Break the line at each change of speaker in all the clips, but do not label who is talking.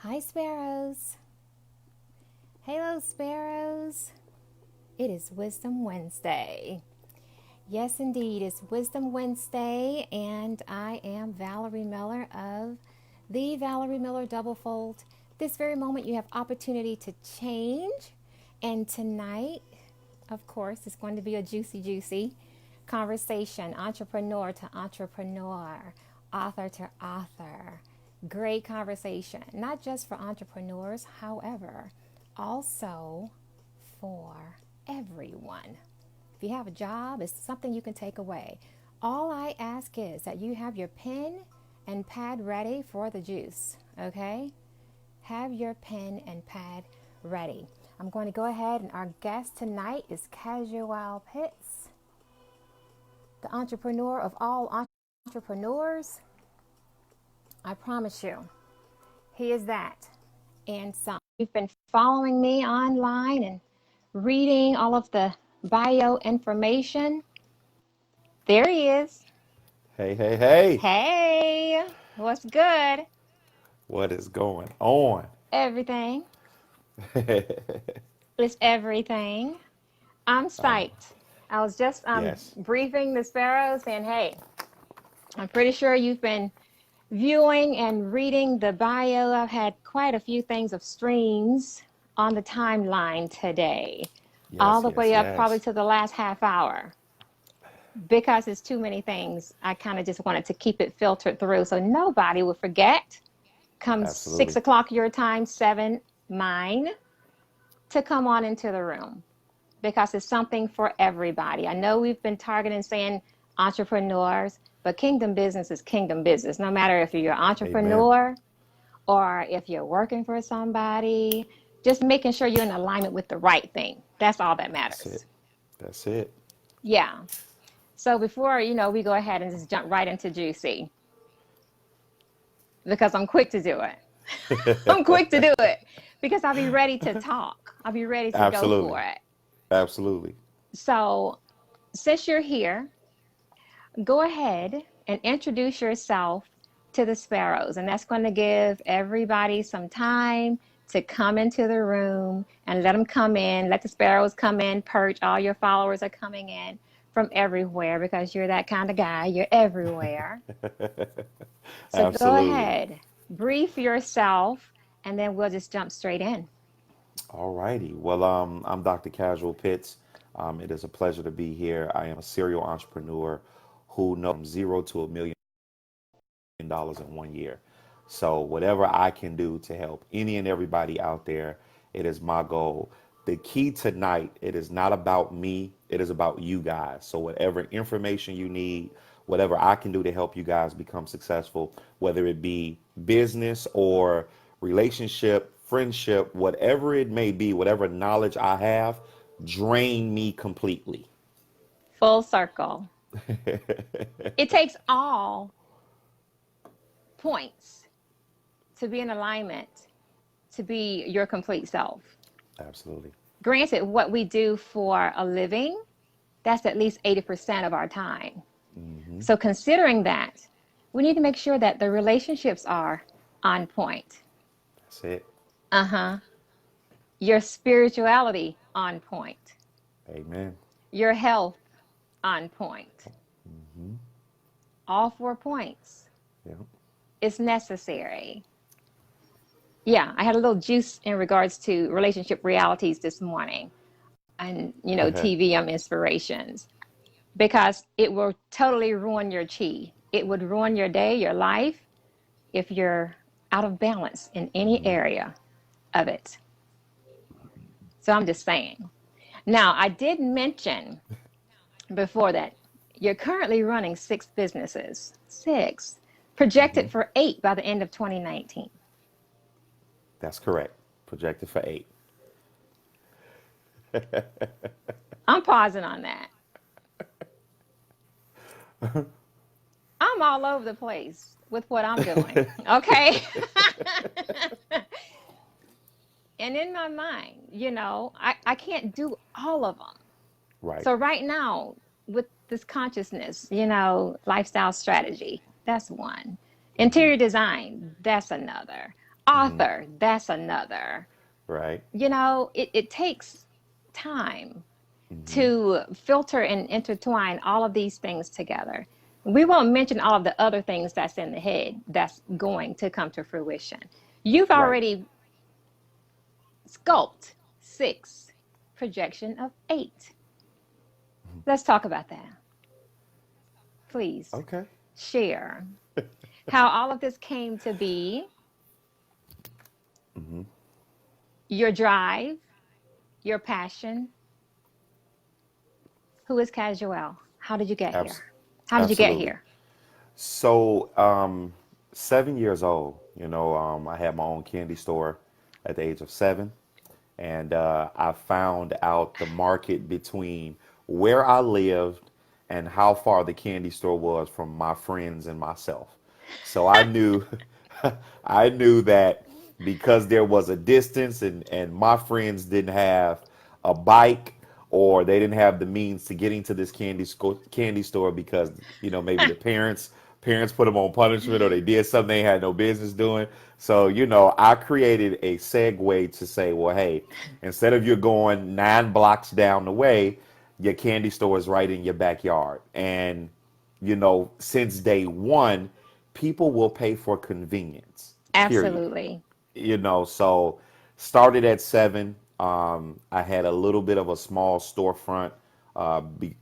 Hi, Sparrows. Hello, Sparrows. It is Wisdom Wednesday. Yes, indeed, it's Wisdom Wednesday, and I am Valerie Miller of the Valerie Miller Double Fold. This very moment, you have opportunity to change, and tonight, of course, it's going to be a juicy conversation, entrepreneur to entrepreneur, author to author. Great conversation, not just for entrepreneurs, however, also for everyone. If you have a job, it's something you can take away. All I ask is that you have your pen and pad ready for the juice, okay? Have your pen and pad ready. I'm going to go ahead, and our guest tonight is Casuel, the entrepreneur of all entrepreneurs. I promise you, he is that and some. You've been following me online and reading all of the bio information. There he is.
Hey, hey, hey.
Hey, what's good?
What is going on?
Everything. It's everything. I'm psyched. I was just
Yes,
briefing the Sparrows saying, hey, I'm pretty sure you've been viewing and reading the bio. I've had quite a few things of streams on the timeline today, all
yes,
the
yes,
way up probably
yes.
to the last half hour. Because it's too many things, I kind of just wanted to keep it filtered through so nobody would forget. Come
Absolutely.
6 o'clock your time, 7 mine, to come on into the room because it's something for everybody. I know we've been targeting saying entrepreneurs, but kingdom business is kingdom business. No matter if you're an
Amen.
entrepreneur or if you're working for somebody, just making sure you're in alignment with the right thing. That's all that
That's it.
matters.
That's it.
Yeah. So before, we go ahead and just jump right into juicy because I'm quick to do it. I'm quick to do it because I'll be ready to talk. I'll be ready to go
Absolutely.
for it.
Absolutely.
So since you're here, go ahead and introduce yourself to the Sparrows. And that's going to give everybody some time to come into the room and let them come in. Let the Sparrows come in, perch. All your followers are coming in from everywhere because you're that kind of guy. You're everywhere. So go
Absolutely.
ahead, brief yourself, and then we'll just jump straight in.
All righty. Well, I'm Dr. Casual Pitts. It is a pleasure to be here. I am a serial entrepreneur who knows from zero to $1 million in 1 year. So whatever I can do to help any and everybody out there, it is my goal. The key tonight, it is not about me, it is about you guys. So whatever information you need, whatever I can do to help you guys become successful, whether it be business or relationship, friendship, whatever it may be, whatever knowledge I have, drain me completely.
Full circle. It takes all points to be in alignment, to be your complete self.
Absolutely.
Granted, what we do for a living, that's at least 80% of our time.
Hmm.
So, considering that, we need to make sure that the relationships are on point.
That's it.
Uh huh. Your spirituality on point.
Amen.
Your health on point.
Hmm.
All 4 points
Yeah.
is necessary. Yeah, I had a little juice in regards to relationship realities this morning and, T.V.M. inspirations because it will totally ruin your chi. It would ruin your day, your life, if you're out of balance in any
Hmm.
area of it. So I'm just saying. Now, I did mention before that you're currently running 6 businesses, six,
Hmm.
projected for 8 by the end of 2019.
That's correct. Projected for 8.
I'm pausing on that. I'm all over the place with what I'm doing. Okay. And in my mind, I can't do all of them.
Right.
So right now, with this consciousness, lifestyle strategy, that's one.
Hmm.
Interior design, that's another. Author, that's another.
Right.
It takes time to filter and intertwine all of these things together. We won't mention all of the other things that's in the head that's going to come to fruition. You've
Right.
already sculpt six, projection of eight. Let's talk about that. Please
Okay.
share how all of this came to be, your drive, your passion. Who is Casuel? How did you get here?
Abs-
How did you get
Absolutely.
here?
So, 7 years old, I had my own candy store at the age of 7. And I found out the market between where I lived and how far the candy store was from my friends and myself. So I knew, I knew that because there was a distance and my friends didn't have a bike or they didn't have the means to getting to this candy store because maybe the parents put them on punishment or they did something they had no business doing. So I created a segue to say, well, hey, instead of you going 9 blocks down the way, your candy store is right in your backyard. And since day one, people will pay for convenience, period.
Absolutely.
So started at 7. I had a little bit of a small storefront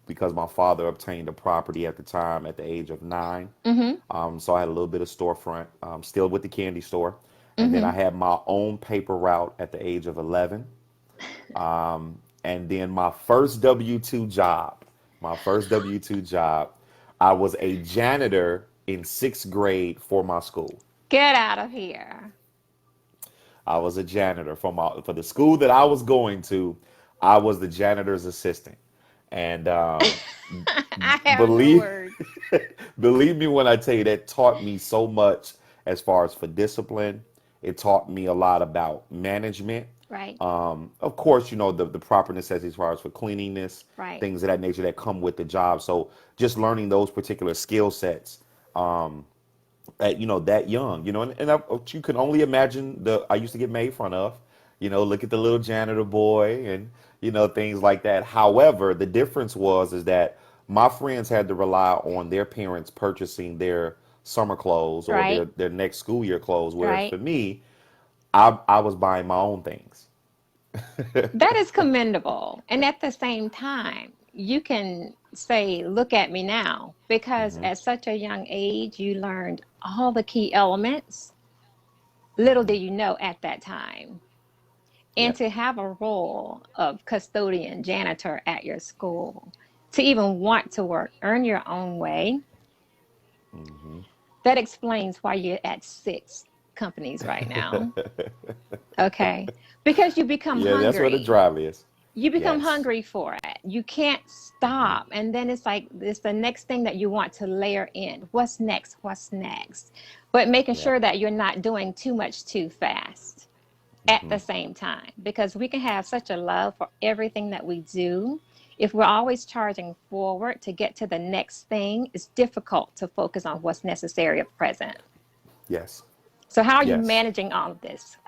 because my father obtained a property at the time at the age of 9.
Mm-hmm.
So I had a little bit of storefront, still with the candy store. And then I
Mm-hmm.
had my own paper route at the age of 11. And then my first W-2 job, I was a janitor in 6th grade for my school.
Get out of here.
I was a janitor for the school that I was going to. I was the janitor's assistant, and
I have no
believe
words.
believe me when I tell you that taught me so much as far as for discipline. It taught me a lot about management.
Right.
Of course, the proper necessities as far as for cleanliness,
Right.
things of that nature that come with the job. So just learning those particular skill sets at that young, you can only imagine the I used to get made fun of, look at the little janitor boy and things like that. However, the difference was is that my friends had to rely on their parents purchasing their summer clothes or
Right.
their next school year clothes, whereas
Right.
for me, I was buying my own things.
That is commendable. And at the same time, you can say, look at me now, because at such a young age, you learned all the key elements. Little did you know at that time. And
Yep.
to have a role of custodian, janitor at your school, to even want to work, earn your own way, that explains why you're at six companies right now. Okay. Because you become
Yeah, that's where the
hungry.
drive is.
You become
Yes.
hungry for it. You can't stop. And then it's like it's the next thing that you want to layer in. What's next? What's next? But making
Yep.
sure that you're not doing too much too fast at the same time. Because we can have such a love for everything that we do. If we're always charging forward to get to the next thing, it's difficult to focus on what's necessary at present.
Yes.
So, how are you
Yes.
managing all of this?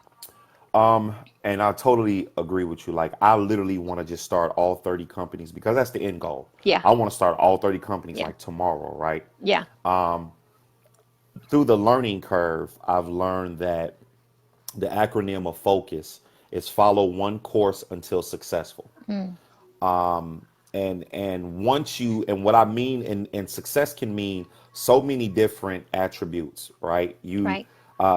And I totally agree with you. Like, I literally want to just start all 30 companies because that's the end goal.
Yeah.
I want to start all 30 companies
Yeah.
like tomorrow, right?
Yeah.
Through the learning curve, I've learned that the acronym of focus is follow one course until successful.
Mm,
And once you and what I mean and success can mean so many different attributes, right? You
right.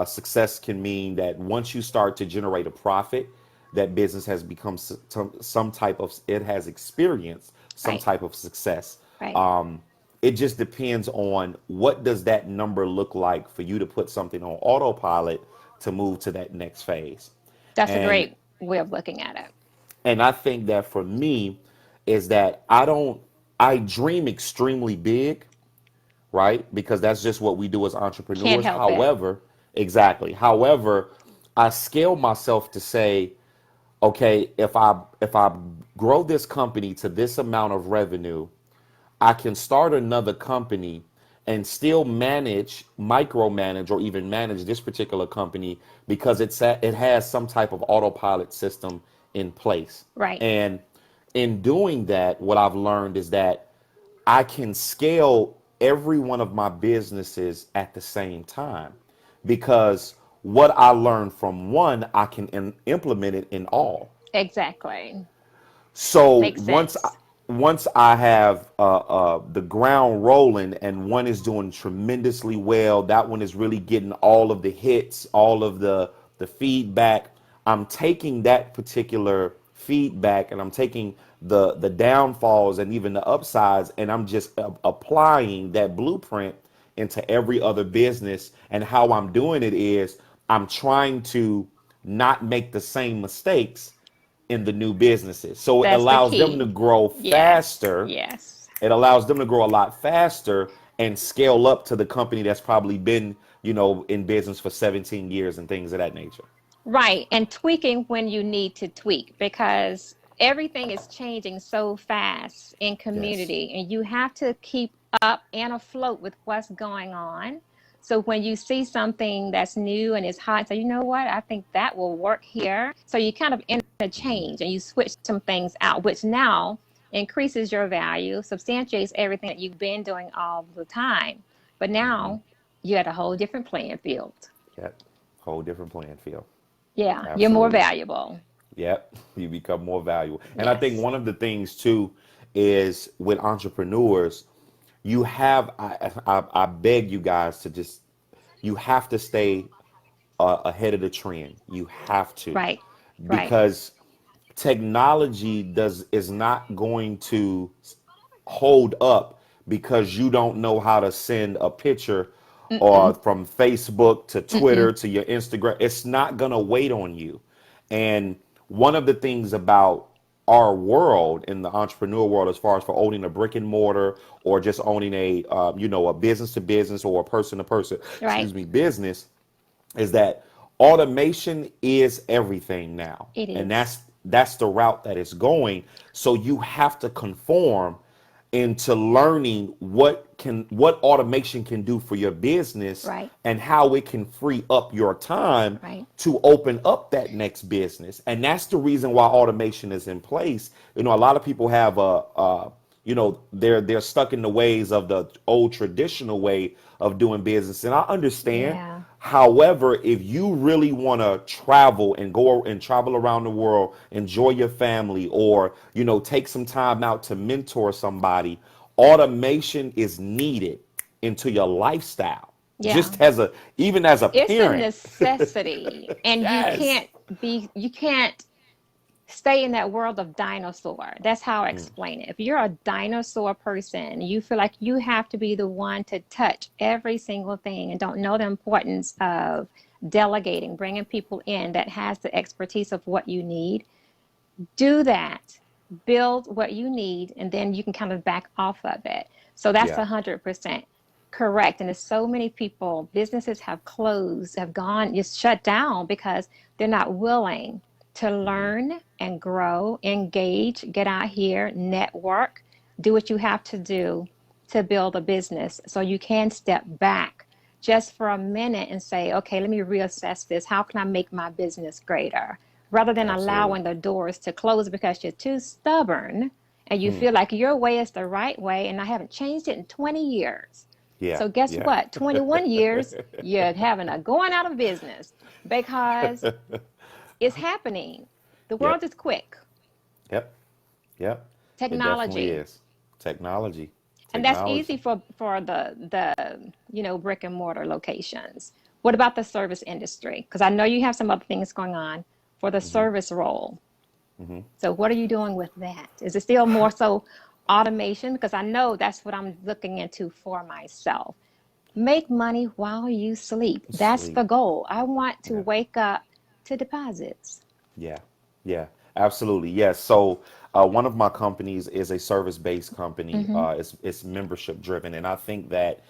success can mean that once you start to generate a profit, that business has become some type of it has experienced some
Right.
type of success.
Right.
It just depends on what does that number look like for you to put something on autopilot to move to that next phase.
That's a
And
great way of looking at it.
and I think that for me is that I dream extremely big, right? Because that's just what we do as
Can't
entrepreneurs.
help it.
However, exactly. However, I scale myself to say, okay, if I grow this company to this amount of revenue, I can start another company and still micromanage, or even manage this particular company because it has some type of autopilot system in place.
Right.
And in doing that, what I've learned is that I can scale every one of my businesses at the same time because what I learned from one, I can implement it in all.
Exactly.
So
Makes sense.
once I have the ground rolling and one is doing tremendously well, that one is really getting all of the hits, all of the feedback. I'm taking that particular feedback and I'm taking the downfalls and even the upsides, and I'm just applying that blueprint into every other business. And how I'm doing it is I'm trying to not make the same mistakes in the new businesses. So it
That's the
allows them to
key.
grow
Yes.
faster.
Yes.
It allows them to grow a lot faster and scale up to the company that's probably been, in business for 17 years and things of that nature.
Right. And tweaking when you need to tweak because everything is changing so fast in
Yes.
community and you have to keep up and afloat with what's going on. So when you see something that's new and is hot, so you know what, I think that will work here. So you kind of interchange and you switch some things out, which now increases your value, substantiates everything that you've been doing all the time. But now you're at a whole different playing field.
Yep. Whole different playing field.
Yeah, you're more
Absolutely.
valuable.
Yep. You become more valuable. And I think
Yes.
one of the things too is with entrepreneurs, you have, I beg you guys to just, you have to stay ahead of the trend. You have to,
Right. Right.
because technology does is not going to hold up because you don't know how to send a picture or
Mm-mm.
from Facebook to
Mm-mm.
Twitter to your Instagram. It's not going to wait on you. And one of the things about our world in the entrepreneur world, as far as for owning a brick and mortar or just owning a business to business or a person to person,
Right.
business, is that automation is everything now,
It
and
is.
that's the route that it's going. So you have to conform into learning what automation can do for your business
Right.
and how it can free up your time
Right.
to open up that next business. And that's the reason why automation is in place. A lot of people have they're stuck in the ways of the old traditional way of doing business, and I understand.
Yeah.
However, if you really want to travel and go and travel around the world, enjoy your family, or take some time out to mentor somebody, automation is needed into your lifestyle.
Yeah.
Just as a even as a
It's a
parent.
necessity. And
Yes.
you can't stay in that world of dinosaur. That's how I explain it. If you're a dinosaur person, you feel like you have to be the one to touch every single thing and don't know the importance of delegating, bringing people in that has the expertise of what you need. Do that, build what you need, and then you can kind of back off of it. So that's
Yeah.
100% correct. And there's so many people, businesses have closed, have gone, just shut down because they're not willing to learn and grow, engage, get out here, network, do what you have to do to build a business. So you can step back just for a minute and say, okay, let me reassess this. How can I make my business greater? Rather than
Absolutely.
allowing the doors to close because you're too stubborn and you feel like your way is the right way and I haven't changed it in 20 years.
Yeah.
So guess
Yeah.
what? 21 years, you're having a going out of business because it's happening. The world
Yep.
is quick.
Yep. Yep. It definitely
Technology.
is. Technology.
And that's easy
Technology.
for the brick and mortar locations. What about the service industry? Because I know you have some other things going on for the service role. So what are you doing with that? Is it still more so automation? Because I know that's what I'm looking into for myself. Make money while you sleep. That's the
Sleep.
goal. I want to
Yeah.
wake up to deposits.
Yeah, yeah, absolutely. Yes. So one of my companies is a service-based company.
Mm-hmm.
It's membership driven, and I think that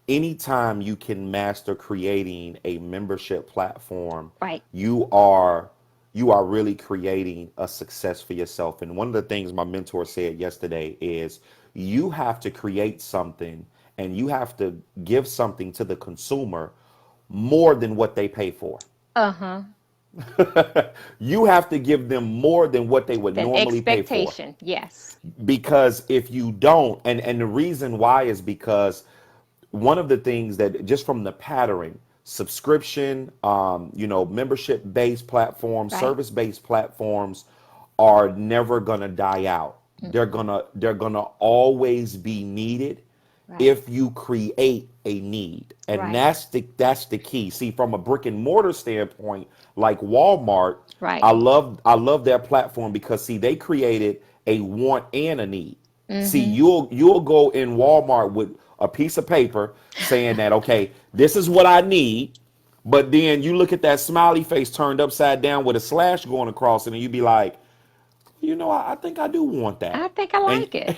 anytime you can master creating a membership platform,
Right.
you are you are really creating a success for yourself. And one of the things my mentor said yesterday is you have to create something and you have to give something to the consumer more than what they pay for.
Uh-huh.
You have to give them more than what they would
Then
normally pay for.
expectation. Yes.
Because if you don't, and the reason why is because one of the things that just from the pattern, subscription, membership based platforms,
Right.
service based platforms are never gonna die out. They're gonna always be needed
Right.
if you create a need. And
Right.
that's the key. See, from a brick and mortar standpoint, like Walmart,
Right.
I love their platform because see, they created a want and a need. See,
Mm-hmm.
you'll go in Walmart with a piece of paper saying that, okay, this is what I need, but then you look at that smiley face turned upside down with a slash going across it, and you be like, I think I do want
I
that.
think I
And
like it.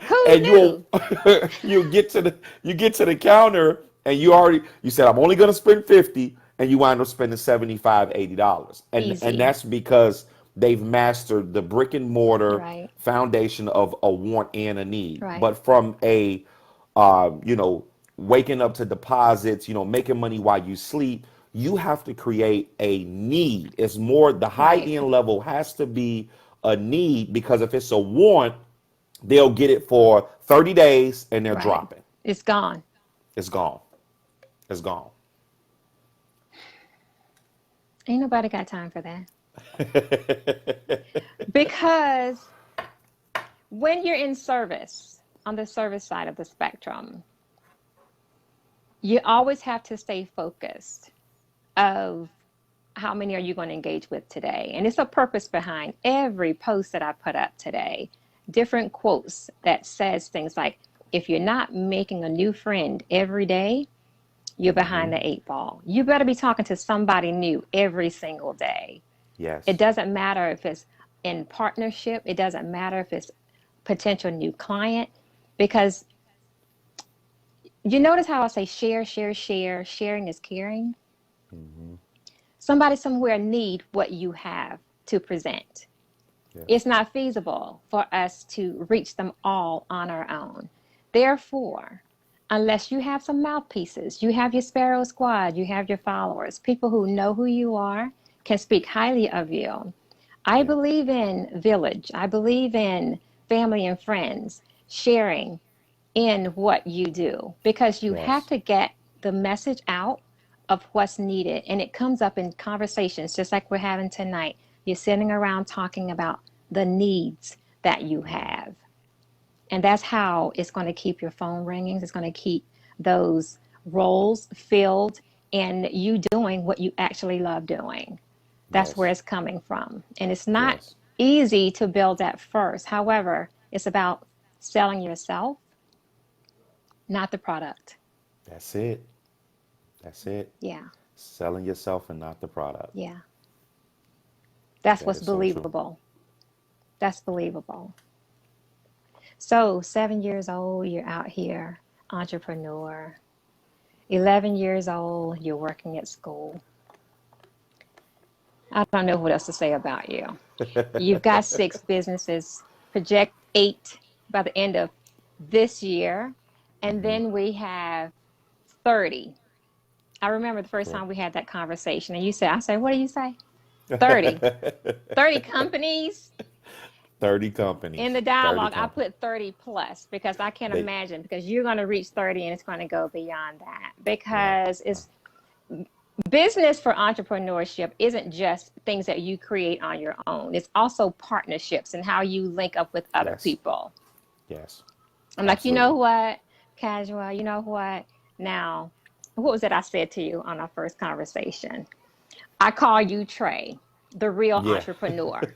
Who
and you'll
knew?
you get to the counter, and you said I'm only going to spend 50, and you wind up spending 75, $80. And
Easy.
that's because they've mastered the brick and mortar
Right.
foundation of a want and a need.
Right.
But from a uh, you know waking up to deposits, making money while you sleep, you have to create a need. It's more, the high
Right.
end level has to be a need, because if it's a want, they'll get it for 30 days and they're
Right.
dropping.
It's gone.
It's gone. It's gone.
Ain't nobody got time for that. Because when you're in service, on the service side of the spectrum, you always have to stay focused of how many are you going to engage with today. And it's a purpose behind every post that I put up today. Different quotes that says things like, if you're not making a new friend every day, you're
Hmm.
behind the eight ball. You better be talking to somebody new every single day. It
Yes.
doesn't matter if it's in partnership, it doesn't matter if it's potential new client, because you notice how I say share, share, share, sharing is caring.
Hmm.
Somebody somewhere need what you have to present.
Yes.
It's not feasible for us to reach them all on our own. Therefore, unless you have some mouthpieces, you have your Sparrow squad, you have your followers, people who know who you are, can speak highly of you. I
Yeah.
believe in village. I believe in family and friends sharing in what you do, because you have
Yes.
to get the message out of what's needed. And it comes up in conversations just like we're having tonight. You're sitting around talking about the needs that you have. And that's how it's going to keep your phone ringing. It's going to keep those roles filled and you doing what you actually love doing. That's where
Yes.
it's coming from. And it's not
Yes.
easy to build that first. However, it's about selling yourself, not the product.
That's it. That's it.
Yeah,
Selling yourself and not the product.
yeah. That's
That
what's
is so true.
believable. That's believable. So, 7 years old, you're out here, entrepreneur. 11 years old, you're working at school. I don't know what else to say about you. You've got six businesses, project eight by the end of this year. And
Hmm.
then we have 30. I remember the first
Correct.
time we had that conversation, and you said, I said, what do you say? 30. 30 companies.
30
In
companies.
the
30
dialogue, I
companies.
put 30 plus because I can't
They,
imagine, because you're going to reach 30 and it's going to go beyond that,
right.
because it's business for entrepreneurship isn't just things that you create on your own. It's also partnerships and how you link up with other
Yes.
people.
Yes.
I'm like, you know
Absolutely.
what, Casual, you know what? Now, what was it I said to you on our first conversation? I call you Trey, the real
Yeah.
entrepreneur.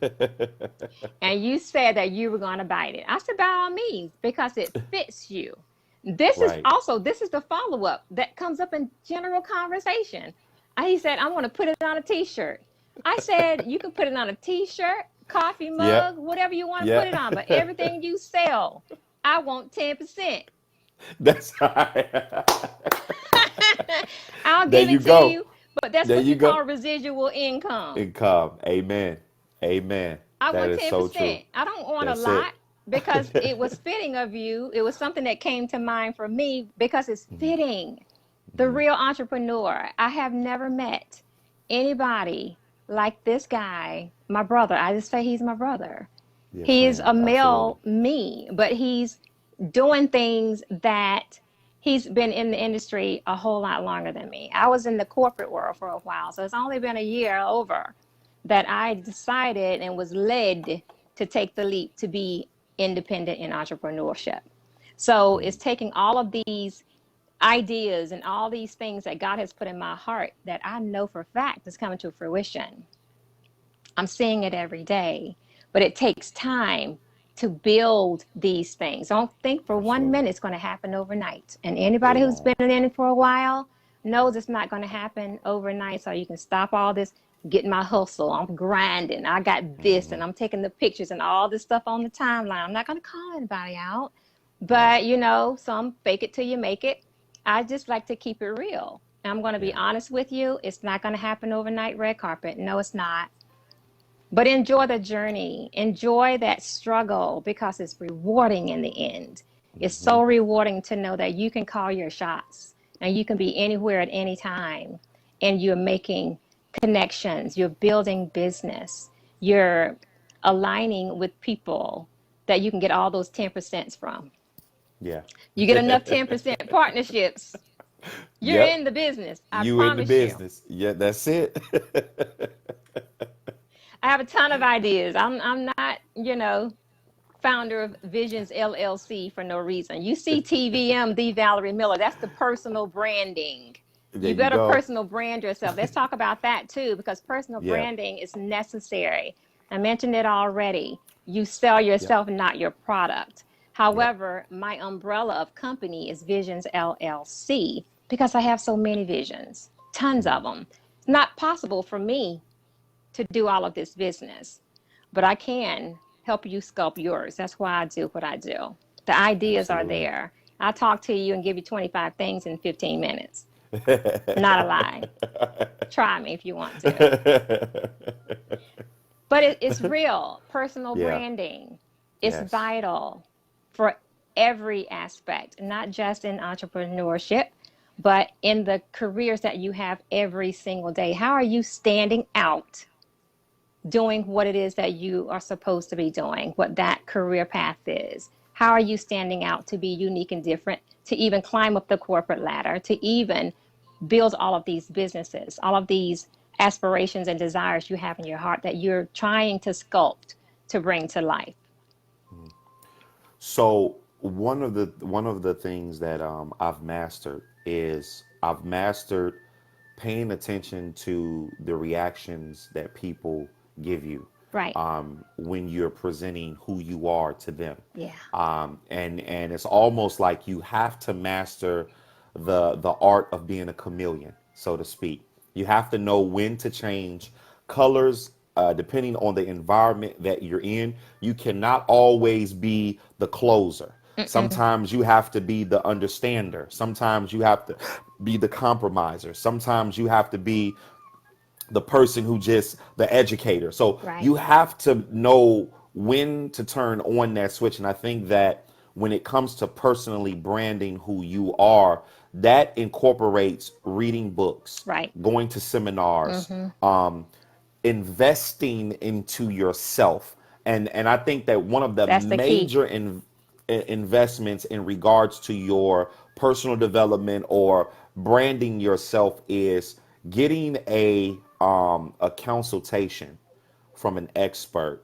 And you said that you were going to bite it. I said, by all means, because it fits you.
Right.
This is the follow up that comes up in general conversation. He said, I want to put it on a t shirt. I said, you can put it on a t shirt, coffee
Yeah.
mug, whatever you want to put
Yeah.
it on, but everything you sell, I want 10%.
That's right.
I'll
There
give
you
it to
go.
you, but that's
There
what
you
you
go.
call residual income.
Income. Amen. Amen.
I
That
want
is so true.
10%. I don't want a
That's it.
lot. because it was fitting of you. It was something that came to mind for me because it's fitting. The
Hmm.
real entrepreneur. I have never met anybody like this guy, my brother. I just say he's my brother.
Yes,
He is
ma'am.
a
Absolutely.
male me, but he's doing things that he's been in the industry a whole lot longer than me. I was in the corporate world for a while, so it's only been a year over that I decided and was led to take the leap to be independent in entrepreneurship. So it's taking all of these ideas and all these things that God has put in my heart that I know for a fact is coming to fruition. I'm seeing it every day, but it takes time to build these things. Don't think for one
Absolutely.
minute it's going to happen overnight. And
It
anybody who's
won't.
been in it for a while knows it's not going to happen overnight. So you can stop all this, getting my hustle. I'm grinding. I got this,
Hmm.
and I'm taking the pictures and all this stuff on the timeline. I'm not going to call anybody out,
Right.
but some fake it till you make it. I just like to keep it real. I'm going to be
Yeah.
honest with you. It's not going to happen overnight, red carpet. No, it's not. But enjoy the journey, enjoy that struggle because it's rewarding in the end. It's
Hmm.
so rewarding to know that you can call your shots and you can be anywhere at any time and you're making connections, you're building business, you're aligning with people that you can get all those 10% from.
Yeah.
You get enough 10% partnerships, you're
Yep.
in the business. I
You in the
promise you.
business. Yeah, that's it.
I have a ton of ideas. I'm not, founder of Visions LLC for no reason. You see T.V.M, the Valerie Miller, that's the personal branding.
There
You
you
better
go.
personal brand yourself. Let's talk about that too, because personal
Yeah.
branding is necessary. I mentioned it already. You sell
Yep.
yourself, not your product.
Yep.
However, my umbrella of company is Visions LLC because I have so many visions, tons of them. It's not possible for me to do all of this business, but I can help you sculpt yours. That's why I do what I do. The ideas are
Absolutely.
there. I'll talk to you and give you 25 things in 15 minutes. Not a lie. Try me if you want to. But it's real. Personal
Yeah.
branding is
Yes.
vital for every aspect, not just in entrepreneurship, but in the careers that you have every single day. How are you standing out doing what it is that you are supposed to be doing, what that career path is? How are you standing out to be unique and different, to even climb up the corporate ladder, to even build all of these businesses, all of these aspirations and desires you have in your heart that you're trying to sculpt to bring to life?
So one of the things that I've mastered is I've mastered paying attention to the reactions that people give you
Right.
when you're presenting who you are to them,
Yeah.
and it's almost like you have to master the art of being a chameleon, so to speak. You have to know when to change colors depending on the environment that you're in. You cannot always be the closer.
Mm-mm.
Sometimes you have to be the understander. Sometimes you have to be the compromiser. Sometimes you have to be the person who just the educator. So
Right.
you have to know when to turn on that switch. And I think that when it comes to personally branding who you are, that incorporates reading books,
Right.
going to seminars,
Mm-hmm.
investing into yourself. And I think that one of the
That's the key.
major investments in regards to your personal development or branding yourself is getting a consultation from an expert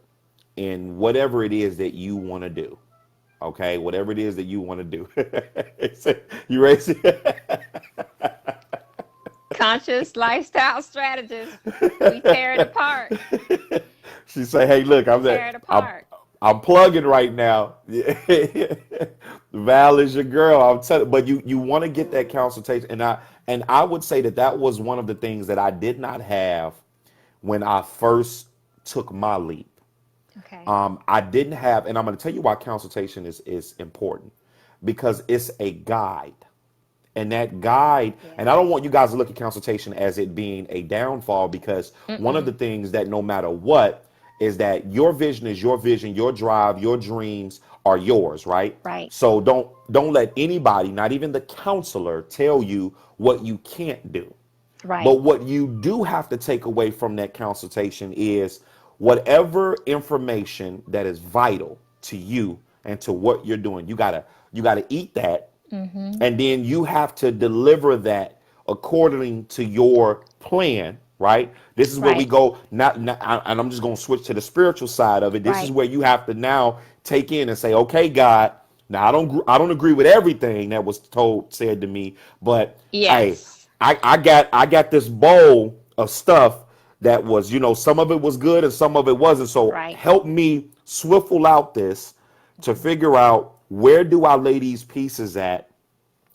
in whatever it is that you want to do. Okay, whatever it is that you want to do. You ready?
Conscious lifestyle strategist. We tear it apart.
She say, "Hey, look,
We tear it
I'm
apart.
I'm plugging right now. Val is your girl. I'm telling, but you want to get that consultation, and I would say that that was one of the things that I did not have when I first took my leap.
Okay.
I didn't have, and I'm going to tell you why consultation is important because it's a guide. And that guide, and I
Yes.
don't want you guys to look at consultation as it being a downfall because one of the
Mm-mm.
things that no matter what is that your vision is your vision, your drive, your dreams are yours, right?
Right.
So don't let anybody, not even the counselor, tell you what you can't do.
Right.
But what you do have to take away from that consultation is whatever information that is vital to you and to what you're doing. You gotta eat that,
Mm-hmm.
and then you have to deliver that according to your plan, right? This is where we
Right.
go. And I'm just going to switch to the spiritual side of it. This is
Right.
where you have to now take in and say, okay, God, now I don't agree with everything that was said to me, but hey,
Yes.
I got this bowl of stuff that was, some of it was good and some of it wasn't. So
Right.
help me swiffle out this to figure out, where do I lay these pieces at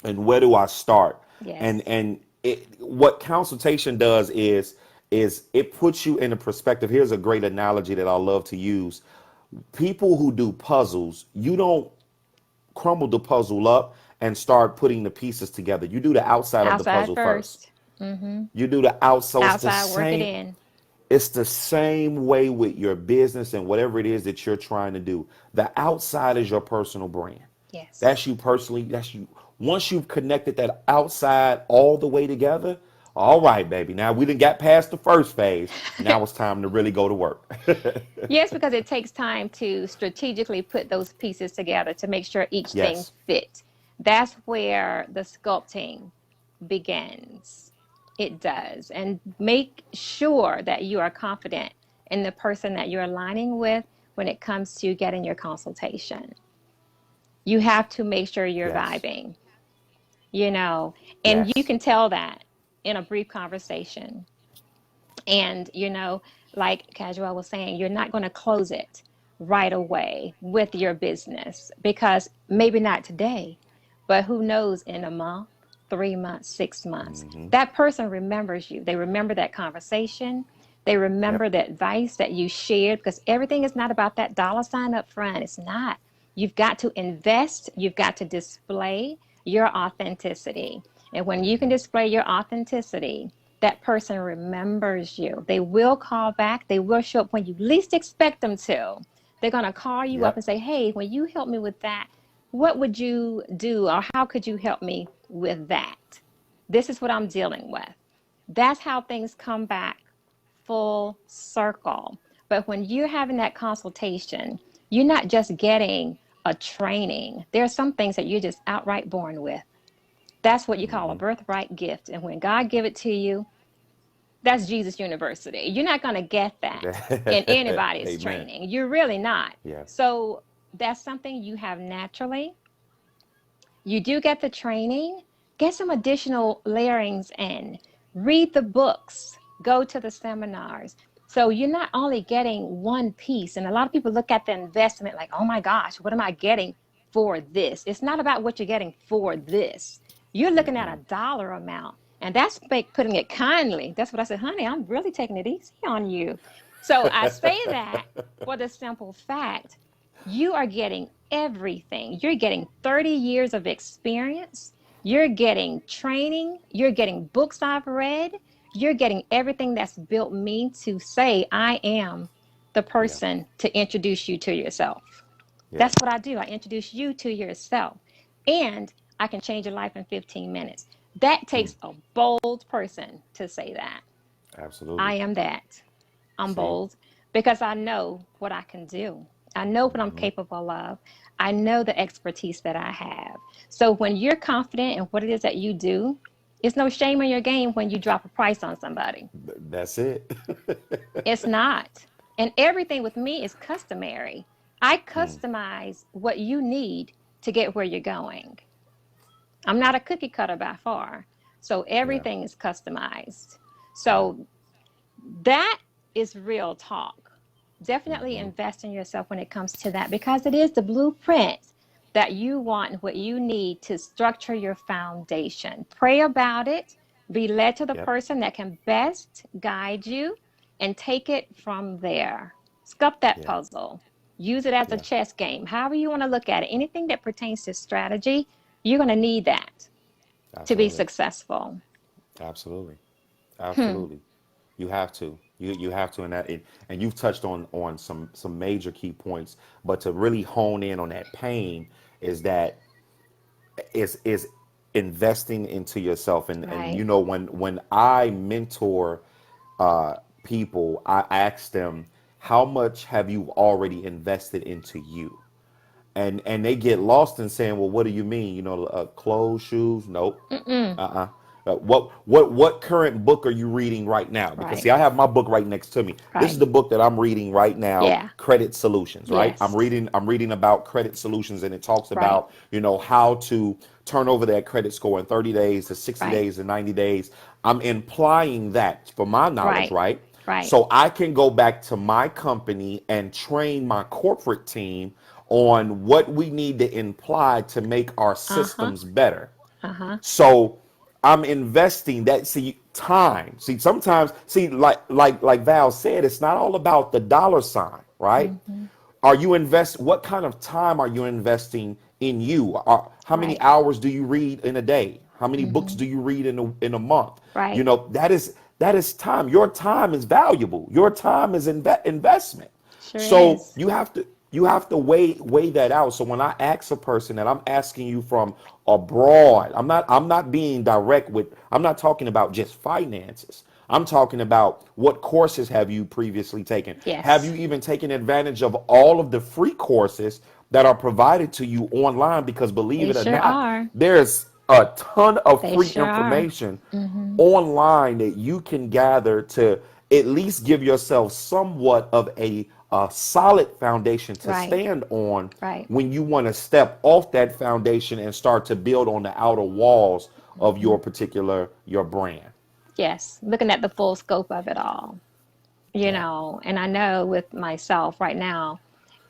and where do I start? And
Yes.
and what consultation does is it puts you in a perspective. Here's a great analogy that I love to use. People who do puzzles, you don't crumble the puzzle up and start putting the pieces together. You do the outside of the
Outside
puzzle first.
first. Mm-hmm.
You do the outside. So
Outside, work it in.
it's the same way with your business and whatever it is that you're trying to do. The outside is your personal brand.
Yes.
That's you personally. That's you. Once you've connected that outside all the way together, all right, baby. Now we done got past the first phase. Now it's time to really go to work.
Yes, because it takes time to strategically put those pieces together to make sure each thing
Yes.
fit. That's where the sculpting begins. It does. And make sure that you are confident in the person that you're aligning with when it comes to getting your consultation. You have to make sure you're
Yes.
vibing, you know, and you
Yes.
can tell that in a brief conversation. And, like Casual was saying, you're not going to close it right away with your business because maybe not today, but who knows in a month, 3 months, 6 months.
Mm-hmm.
That person remembers you. They remember that conversation. They remember
Yep.
the advice that you shared because everything is not about that dollar sign up front. It's not. You've got to invest, you've got to display your authenticity. And when you can
Mm-hmm.
display your authenticity, that person remembers you. They will call back. They will show up when you least expect them to. They're going to call you up and
Yep.
say, hey, when you help me with that, what would you do? Or how could you help me with that? This is what I'm dealing with. That's how things come back full circle. But when you're having that consultation, you're not just getting a training. There are some things that you're just outright born with. That's what you call a
Mm-hmm.
birthright gift. And when God give it to you, that's Jesus University. You're not going to get that in anybody's
Amen.
training. You're really not.
Yes.
So that's something you have naturally. You do get the training, get some additional layerings in, read the books, go to the seminars. So you're not only getting one piece, and a lot of people look at the investment like, oh my gosh, what am I getting for this? It's not about what you're getting for this. You're looking at a dollar amount, and that's putting it kindly. That's what I said, honey, I'm really taking it easy on you. So I say that for the simple fact you are getting everything. You're getting 30 years of experience. You're getting training. You're getting books I've read. You're getting everything that's built me to say, I am the
Yeah.
person to introduce you to yourself.
Yeah.
That's what I do. I introduce you to yourself. And I can change your life in 15 minutes. That takes a bold person to say that. I
Absolutely.
am that. I'm
See.
bold because I know what I can do. I know what I'm
Mm-hmm.
capable of. I know the expertise that I have. So when you're confident in what it is that you do, it's no shame in your game when you drop a price on somebody.
That's it.
It's not. And everything with me is customary. I customize what you need to get where you're going. I'm not a cookie cutter by far. So
Yeah.
everything is customized.
Yeah.
So that is real talk. Definitely
Mm-hmm.
invest in yourself when it comes to that because it is the blueprint that you want and what you need to structure your foundation. Pray about it, be led to the
Yep.
person that can best guide you, and take it from there. Sculpt that
Yeah.
puzzle. Use it as a
Yeah.
chess game. However, you want to look at it. Anything that pertains to strategy, you're going to need that to be
Absolutely.
successful.
Absolutely.
Hmm.
Absolutely. You have to. You have to, and you've touched on some major key points. But to really hone in on that pain is that is investing into yourself. And
Right.
when I mentor people, I ask them, how much have you already invested into you? And they get lost in saying, well, what do you mean? Clothes, shoes? Nope.
Mm-mm.
What current book are you reading right now? Because
Right.
see, I have my book right next to me. This is
Right.
the book that I'm reading right now,
Yeah.
Credit Solutions, right? I'm
Yes.
reading I'm reading about credit solutions, and it talks
Right.
about, how to turn over that credit score in 30 days to 60
Right.
days to 90 days. I'm implying that for my knowledge,
Right.
right?
Right.
So I can go back to my company and train my corporate team on what we need to imply to make our
Uh-huh.
systems better.
Uh-huh.
So I'm investing that, see, time. See, sometimes, see, like Val said, it's not all about the dollar sign, right?
Mm-hmm.
Are you invest what kind of time are you investing in you? How many
Right.
hours do you read in a day? How many books
Mm-hmm.
do you read in a month?
Right.
That is time. Your time is valuable. Your time is investment.
Sure
So
is.
you have to weigh that out. So when I ask a person, and I'm asking you from abroad, I'm not being direct with, I'm not talking about just finances. I'm talking about, what courses have you previously taken? Have
Yes.
you even taken advantage of all of the free courses that are provided to you online? Because believe
They
it or
sure
not,
are.
there's a ton of
They
free
sure are.
information
Mm-hmm.
online that you can gather to at least give yourself somewhat of a solid foundation to
Right.
stand on
Right.
when you want to step off that foundation and start to build on the outer walls of
Mm-hmm.
your brand.
Yes. Looking at the full scope of it all.
Yeah.
And I know with myself right now,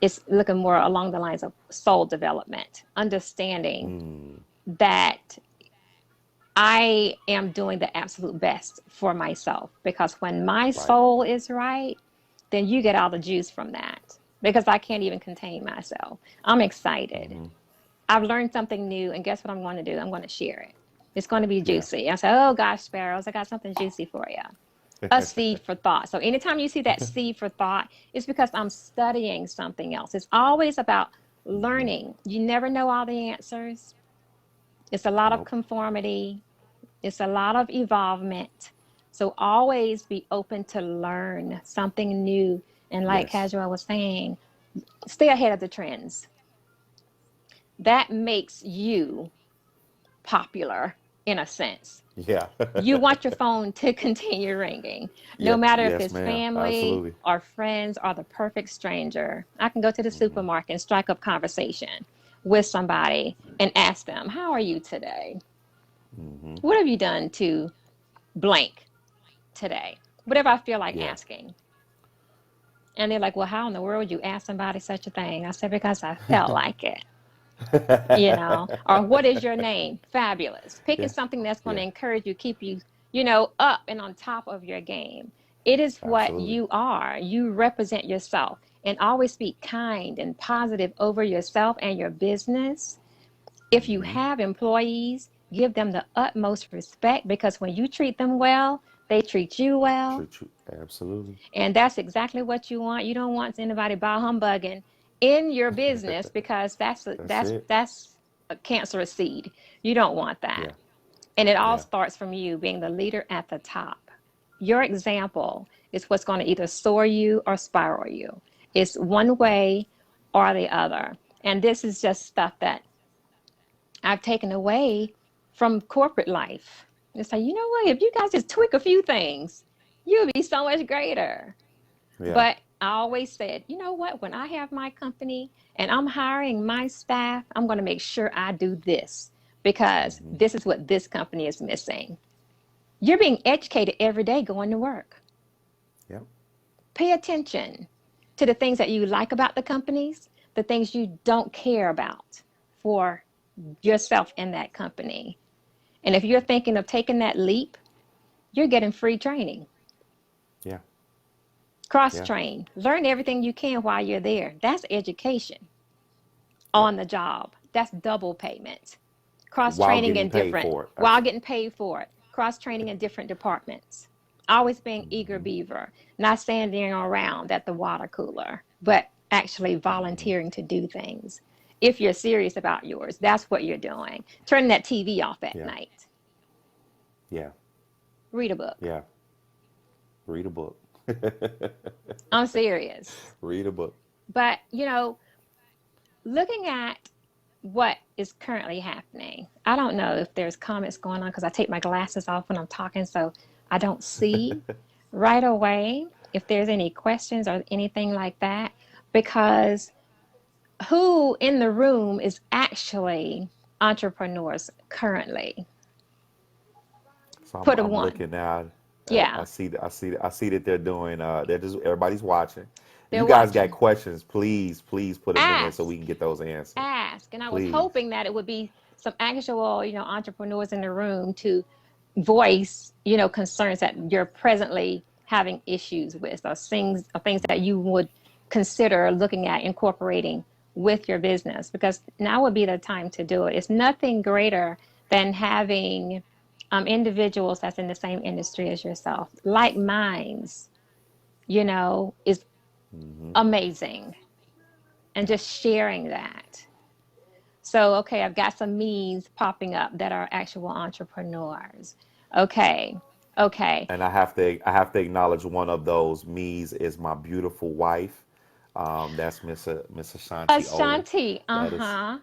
it's looking more along the lines of soul development, understanding that I am doing the absolute best for myself because when my
Right.
soul is right, then you get all the juice from that because I can't even contain myself. I'm excited. I've learned something new, and guess what I'm going to do? I'm going to share it. It's going to be
Yeah.
juicy. I say, oh gosh, Sparrows, I got something juicy for you. A seed for thought. So anytime you see that seed for thought, it's because I'm studying something else. It's always about learning. You never know all the answers. It's a lot of
Nope.
conformity. It's a lot of evolvement. So always be open to learn something new. And like
Yes.
Casual was saying, stay ahead of the trends. That makes you popular in a sense.
Yeah.
You want your phone to continue ringing, no
Yeah.
matter if
Yes,
it's
ma'am.
family
Absolutely.
or friends or the perfect stranger. I can go to the supermarket and strike up conversation with somebody and ask them, how are you today? What have you done to blank today? Whatever I feel like
Yeah.
asking. And they're like, well, how in the world would you ask somebody such a thing? I said, because I felt like it, or what is your name? Fabulous. Picking
Yeah.
something that's going to
Yeah.
encourage you, keep you, up and on top of your game. It is what
Absolutely.
you are. You represent yourself and always speak kind and positive over yourself and your business. If you have employees, give them the utmost respect because when you treat them well, they treat you well.
True. True. Absolutely.
And that's exactly what you want. You don't want anybody bah humbugging in your business because that's a,
That's
that's
it.
that's a cancerous seed. You don't want that.
Yeah.
And it all
Yeah.
starts from you being the leader at the top. Your example is what's going to either soar you or spiral you. It's one
Yeah.
way or the other. And this is just stuff that I've taken away from corporate life. It's like, you know what? If you guys just tweak a few things, you'll be so much greater.
Yeah.
But I always said, you know what? When I have my company and I'm hiring my staff, I'm going to make sure I do this because this is what this company is missing. You're being educated every day going to work.
Yep.
Pay attention to the things that you like about the companies, the things you don't care about for yourself in that company. And if you're thinking of taking that leap, you're getting free training.
Yeah.
Cross
Yeah.
train, learn everything you can while you're there. That's education
Yep.
on the job. That's double payment. Cross
While
training
getting
in
paid
different,
for it.
while
Absolutely.
getting paid for it. Cross training in different departments. always being eager beaver, not standing around at the water cooler, but actually volunteering to do things. If you're serious about yours, that's what you're doing. Turning that TV off at
Yeah.
night.
Yeah.
Read a book.
Yeah. Read a book.
I'm serious.
Read a book.
But, looking at what is currently happening, I don't know if there's comments going on because I take my glasses off when I'm talking, so I don't see right away if there's any questions or anything like that. Because who in the room is actually entrepreneurs currently?
So
Put a
I'm
one.
looking now. I
Yeah,
see I see that they're doing. They're just everybody's watching. If
they're
you guys got
watching.
questions, please put them in there so we
Ask.
can get those answered.
Ask. And I was
Please.
hoping that it would be some actual, entrepreneurs in the room to voice, concerns that you're presently having issues with, or things that you would consider looking at incorporating with your business, because now would be the time to do it. It's nothing greater than having individuals that's in the same industry as yourself, like minds, is amazing. And
Yeah.
just sharing that. So, okay, I've got some me's popping up that are actual entrepreneurs. Okay, okay.
And I have to acknowledge one of those me's is my beautiful wife. That's Miss Ashanti Owen.
Ashanti,
That is
uh-huh.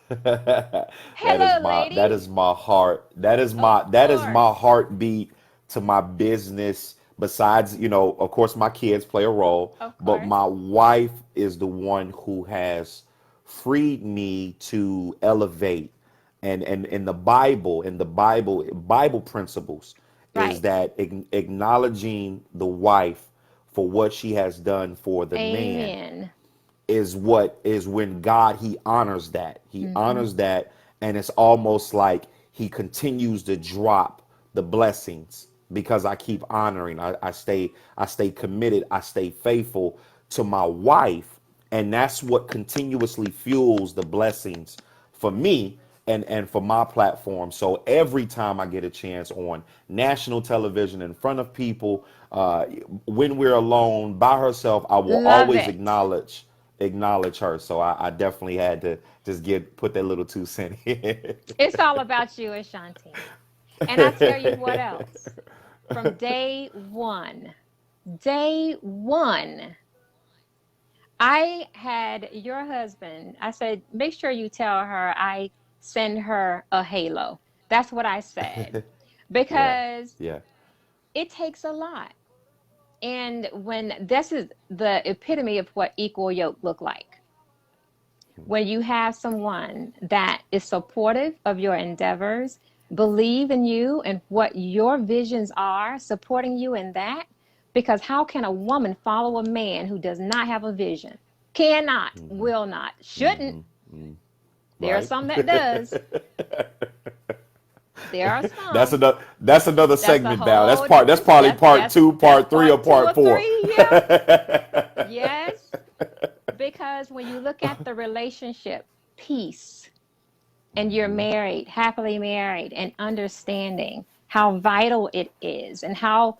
that is
Hello,
my
lady.
that is my heart.
Of
That is my
course.
heartbeat to my business. Besides, of course, my kids play a role,
Of
but
course.
my wife is the one who has freed me to elevate. And in the Bible principles is
Right.
that acknowledging the wife for what she has done for the man
Amen.
is what is when God he honors that. He
Mm-hmm.
honors that, and it's almost like he continues to drop the blessings because I keep honoring. I stay committed. I stay faithful to my wife, and that's what continuously fuels the blessings for me and for my platform. So every time I get a chance on national television in front of people, when we're alone by herself, I will
Love
always
it.
acknowledge her. So I definitely had to just put that little 2 cent in.
It's all about you, Ashanti. And I tell you what else. From day one, I had your husband, I said, make sure you tell her I send her a halo. That's what I said.
Yeah,
Because
yeah,
it takes a lot. And when this is the epitome of what equal yoke look like. When you have someone that is supportive of your endeavors, believe in you and what your visions are, supporting you in that. Because how can a woman follow a man who does not have a vision? Cannot, will not, shouldn't. There are
right.
some that does. There are
That's
some.
another. That's another
That's a
segment, Val. That's
whole
part. That's
different.
probably
That's
part
that's
two,
that's
part three, or
part two
part
or
four.
three. Yep. Yes. Because when you look at the relationship piece and you're married, happily married, and understanding how vital it is and how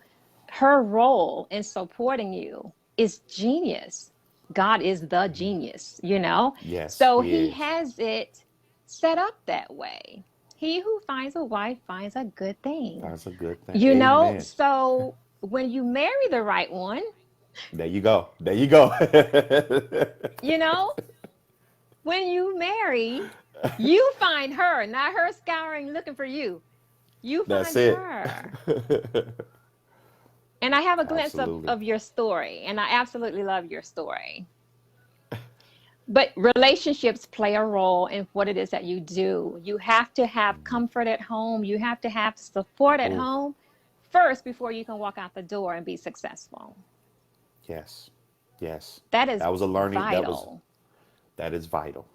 her role in supporting you is genius. God is the genius.
Yes,
So
he
he
is.
has it set up that way. He who finds a wife finds a good thing.
That's a good thing.
You know,
Amen.
so when you marry the right one,
There you go. There you go.
you know, when you marry, you find her, not her scouring looking for you. You
That's
find
it.
her. And I have a glimpse of,
Absolutely.
of your story, and I absolutely love your story. But relationships play a role in what it is that you do. You have to have comfort at home, you have to have support at
Oh,
home first before you can walk out the door and be successful.
yes. Yes.
That is
That was a learning.
vital.
That is vital.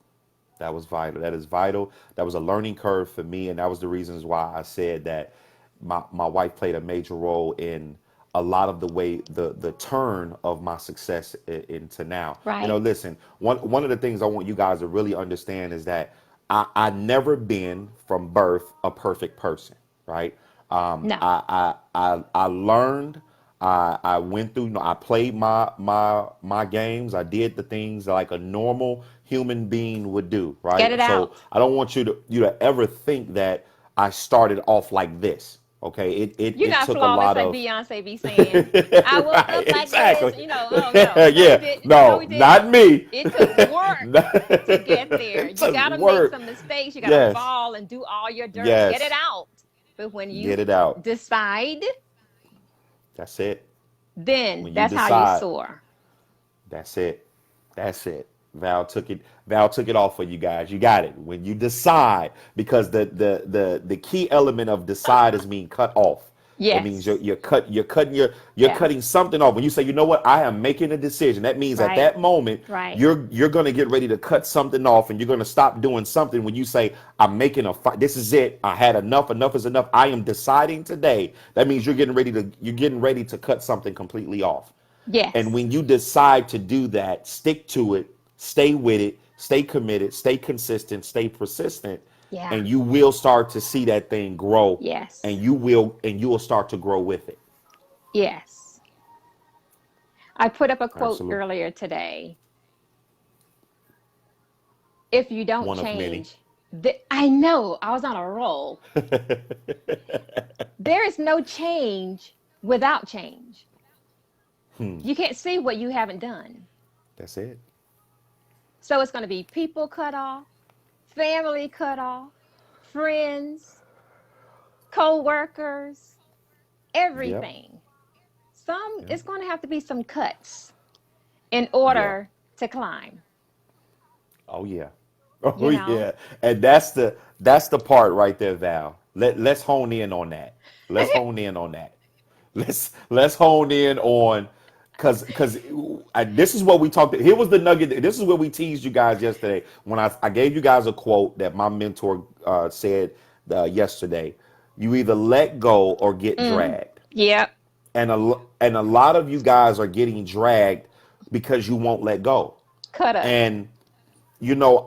That was vital. That is vital. That was a learning curve for me, and that was the reasons why I said that my wife played a major role in a lot of the way the turn of my success into now.
Right.
Listen, one of the things I want you guys to really understand is that I never been from birth a perfect person, right?
No.
I learned. I went through. I played my games. I did the things like a normal human being would do.
Get
Right.
it
So
out.
I don't want you to ever think that I started off like this. Okay.
You're
It
not
took a
flawless
lot
like
of
Beyonce be saying. I woke
right.
up like this.
Exactly.
Oh no. No, we
Yeah.
didn't. No, we
No,
didn't.
not me.
It took work to get there.
It
You
took
got to make
work.
some mistakes. You got to
Yes.
fall and do all your dirt. Get it
Yes.
out. But when
Get
you
it out.
decide,
That's it.
then
When you
that's how you
decide,
soar.
that's it. That's it. Val took it. Val took it off for you guys. You got it. When you decide, because the key element of decide is mean cut off. That means
Yes.
you're
Yeah.
cutting something off. When you say, you know what, I am making a decision. That means at
Right.
that moment
Right.
you're gonna get ready to cut something off, and you're gonna stop doing something. When you say, I'm making a fight. This is it. I had enough. Enough is enough. I am deciding today. That means you're getting ready to cut something completely off. And
Yes.
when you decide to do that, stick to it, stay with it, stay committed, stay consistent, stay persistent,
Yeah.
and you will start to see that thing grow,
Yes.
and you will start to grow with it.
Yes. I put up a quote
Absolutely.
earlier today. If you don't
One of many.
change, I know I was on a roll. There is no change without change. You can't see what you haven't done.
That's it.
So it's going to be people cut off, family cut off, friends, co-workers,
Yep.
everything.
Yep.
It's going to have to be some cuts in
Yeah.
order to climb,
Oh yeah. Oh
you know?
yeah. And that's the part right there, Val. Let's hone in on that. Let's hone in on that. Let's hone in on, because this is what we talked. Here was the nugget. This is what we teased you guys yesterday when I gave you guys a quote that my mentor said yesterday. You either let go or get
Mm,
dragged,
yep.
and a lot of you guys are getting dragged because you won't let go.
Cut up.
And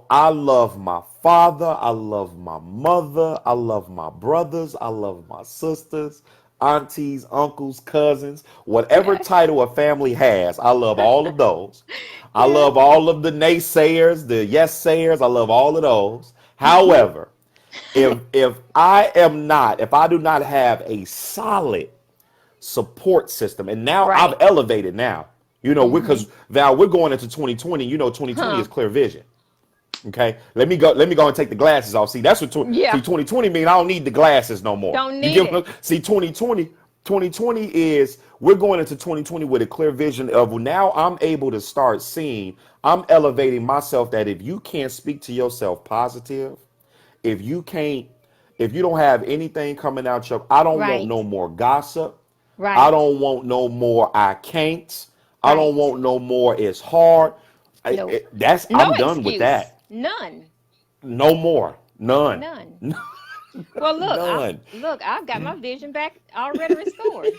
I love my father. I love my mother. I love my brothers. I love my sisters, aunties, uncles, cousins, whatever
Yes.
title a family has. I love all of those. I
Yeah.
love all of the naysayers, the yes sayers. I love all of those.
Hmm.
However, if I do not have a solid support system, and now I've
Right.
elevated now,
Hmm.
because Val, we're going into 2020. 2020 is
Huh.
clear vision. Okay, let me go and take the glasses off. See, that's what see
Yeah.
2020 mean. I don't need the glasses no more.
Don't
You
need
get
it.
what? See, 2020 is, we're going into 2020 with a clear vision of, now I'm able to start seeing, I'm elevating myself, that if you can't speak to yourself positive, if you can't, if you don't have anything coming out your, I don't want no
Right.
more gossip. I
Right.
don't want no more I can't. I don't
Right.
want no more it's hard.
Nope. No
I'm done with
excuse.
that.
None.
No more. None.
None. Well,
None.
I've got my vision back already restored.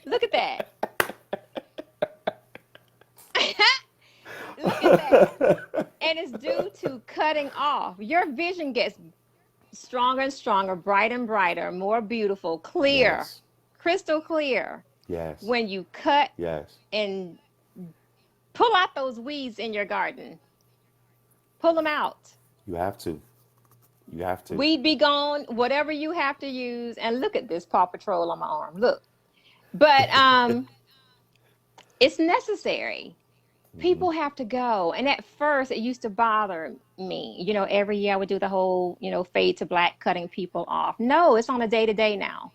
Look at that. Look at that. And it's due to cutting off. Your vision gets stronger and stronger, bright and brighter, more beautiful, clear,
Yes.
crystal clear
Yes.
when you cut
Yes.
and pull out those weeds in your garden. Pull them out.
You have to. You have to.
Weed be gone, whatever you have to use. And look at this Paw Patrol on my arm. Look. But it's necessary. People have to go. And at first, it used to bother me. Every year I would do the whole, fade to black, cutting people off. No, it's on a day to day now.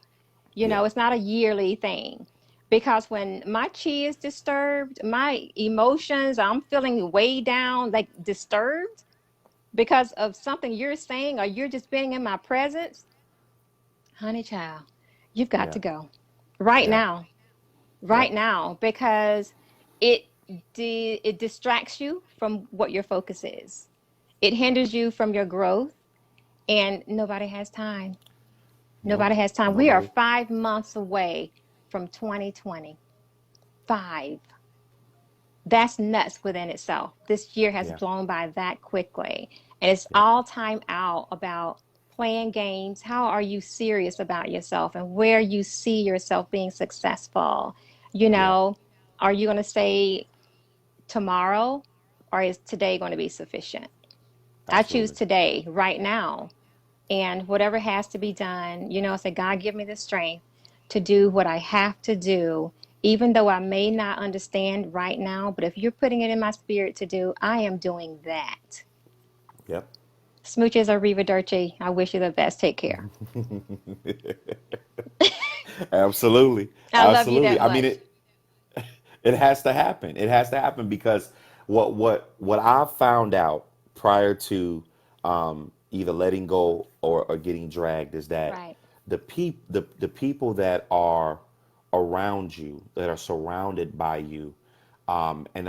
Yeah.
It's not a yearly thing. Because when my chi is disturbed, my emotions, I'm feeling way down, like disturbed because of something you're saying, or you're just being in my presence, honey child, you've got
Yeah.
to go right
Yeah.
now,
Yeah.
right now, because it it distracts you from what your focus is. It hinders you from your growth, and nobody has time.
Nope.
Nobody has time. We are
Nobody.
5 months away from 2020. Five. That's nuts within itself. This year has
Yeah.
blown by that quickly. And it's
Yep.
all time out about playing games? How are you serious about yourself and where you see yourself being successful? You
Yeah.
know, are you going to say tomorrow, or is today going to be sufficient? I choose
Absolutely.
today, right now. And whatever has to be done, say, God, give me the strength to do what I have to do, even though I may not understand right now. But if you're putting it in my spirit to do, I am doing that.
Yep.
Smooches, arrivederci. I wish you the best. Take care.
Absolutely.
I love you
Absolutely.
that
I mean,
much.
it has to happen. It has to happen because what I found out prior to either letting go or getting dragged is that
Right.
the people that are around you, that are surrounded by you, and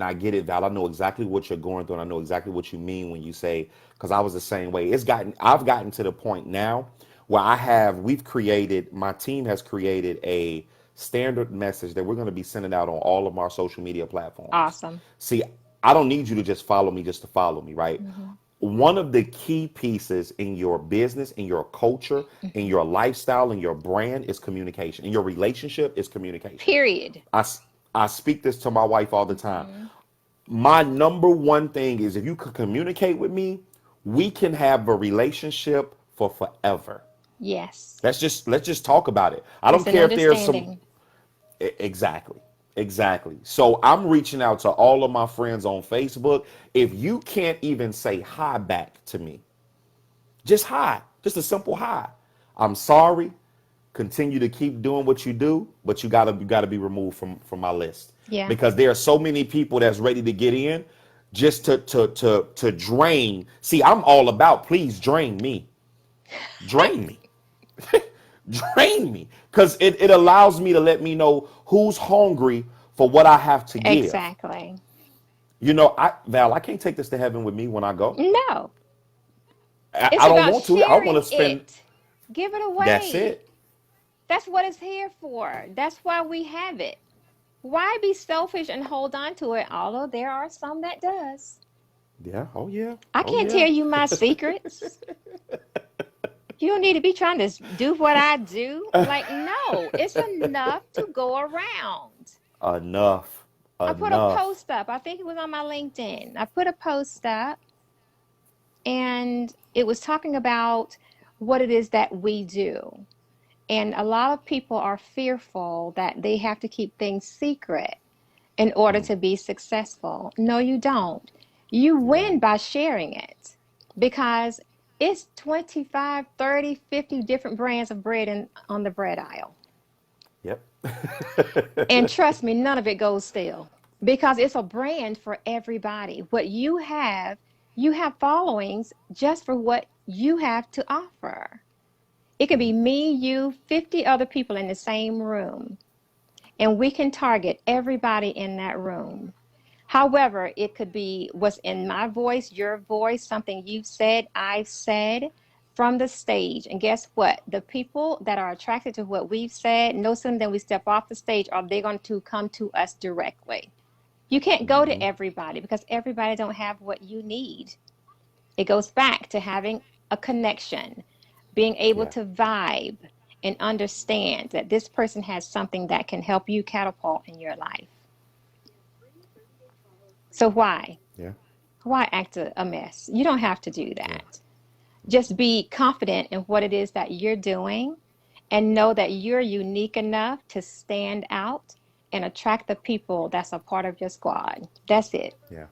I get it, Val. I know exactly what you're going through, and I know exactly what you mean when you say, because I was the same way. I've gotten to the point now where we've created, my team has created a standard message that we're going to be sending out on all of our social media platforms.
Awesome.
See, I don't need you to just follow me just to follow me, right?
Hmm.
One of the key pieces in your business, in your culture, in
Hmm.
your lifestyle, in your brand is communication. In your relationship is communication.
Period.
I, I speak this to my wife all the time.
Hmm.
My number one thing is if you could communicate with me, we can have a relationship for forever.
Yes.
Let's just talk about it. I don't
It's an
care if there's some.
understanding.
Exactly. Exactly. So I'm reaching out to all of my friends on Facebook. If you can't even say hi back to me, just hi, just a simple hi. I'm sorry. Continue to keep doing what you do, but you gotta be removed from my list
Yeah.
because there are so many people that's ready to get in just to drain. See, I'm all about please drain me, drain me, because it allows me to let me know who's hungry for what I have to give.
Exactly.
Val, I can't take this to heaven with me when I go.
No, it's
I don't
about
want to. I want
sharing
to spend.
it. Give it
That's
away.
it.
That's what it's here for. That's why we have it. Why be selfish and hold on to it? Although there are some that does.
Yeah. Oh yeah.
I
Oh
can't
yeah.
tell you my secrets. You don't need to be trying to do what I do. Like, no, it's enough to go around.
Enough.
I put a
Enough.
post up. I think it was on my LinkedIn. I put a post up and it was talking about what it is that we do. And a lot of people are fearful that they have to keep things secret in order to be successful. No, you don't. You
You
win
don't.
by sharing it because it's 25, 30, 50 different brands of bread on the bread aisle.
Yep.
And trust me, none of it goes stale because it's a brand for everybody. What you have followings just for what you have to offer. It could be me, you, 50 other people in the same room, and we can target everybody in that room. However, it could be what's in my voice, your voice, something you've said, I've said from the stage. And guess what? The people that are attracted to what we've said, no sooner than we step off the stage, are they going to come to us directly. You can't go to everybody because everybody don't have what you need. It goes back to having a connection, being able
Yeah.
to vibe and understand that this person has something that can help you catapult in your life. So why?
Yeah.
Why act a mess? You don't have to do
Yeah.
that. Just be confident in what it is that you're doing and know that you're unique enough to stand out and attract the people that's a part of your squad. That's it.
Yeah.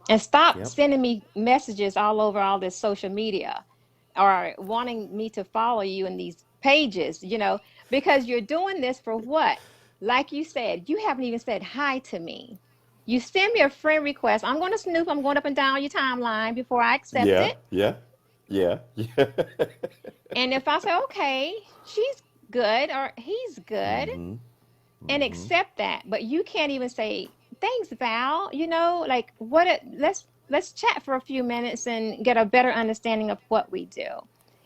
And stop
Yep.
sending me messages all over all this social media or wanting me to follow you in these pages, because you're doing this for what? Like you said, you haven't even said hi to me. You send me a friend request. I'm going to snoop. I'm going up and down your timeline before I accept
Yeah.
it.
Yeah. Yeah. Yeah.
And if I say, okay, she's good or he's good, and accept that, but you can't even say, thanks, Val, like let's chat for a few minutes and get a better understanding of what we do.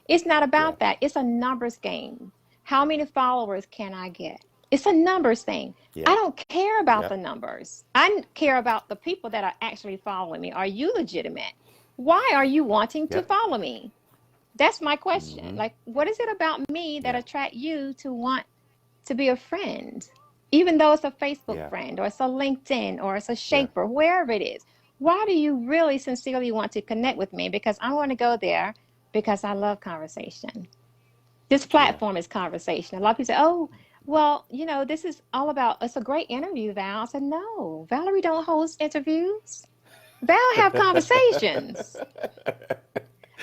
It's not
Yeah.
about that. It's a numbers game. How many followers can I get? It's a numbers thing. I
Yeah.
don't care about the
Yep.
numbers. I care about the people that are actually following me. Are you legitimate? Why are you wanting to
Yep.
follow me? That's my question.
Mm-hmm.
Like, what is it about me that
Yeah.
attract you to want to be a friend? Even though it's a Facebook
Yeah.
friend or it's a LinkedIn or it's a
Yeah.
Shaper, wherever it is. Why do you really sincerely want to connect with me? Because I want to go there because I love conversation. This
Yeah.
platform is conversation. A lot of people say, "Oh, well, this is all about." It's a great interview, Val. I said, "No, Valerie don't host interviews. Val have conversations.
That's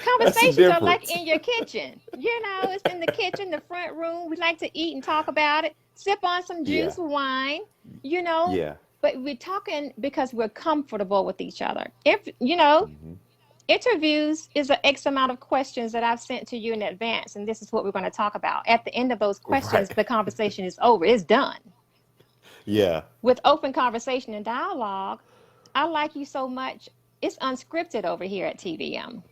the
Conversations are like
difference.
in your kitchen. It's in the kitchen, the front room. We like to eat and talk about it, sip on some
Yeah.
juice or wine, you know.
Yeah.
But we're talking because we're comfortable with each other. If
Mm-hmm.
interviews is an X amount of questions that I've sent to you in advance, and this is what we're going to talk about. At the end of those questions,
Right.
the conversation is over. It's done.
Yeah.
With open conversation and dialogue, I like you so much. It's unscripted over here at T.V.M.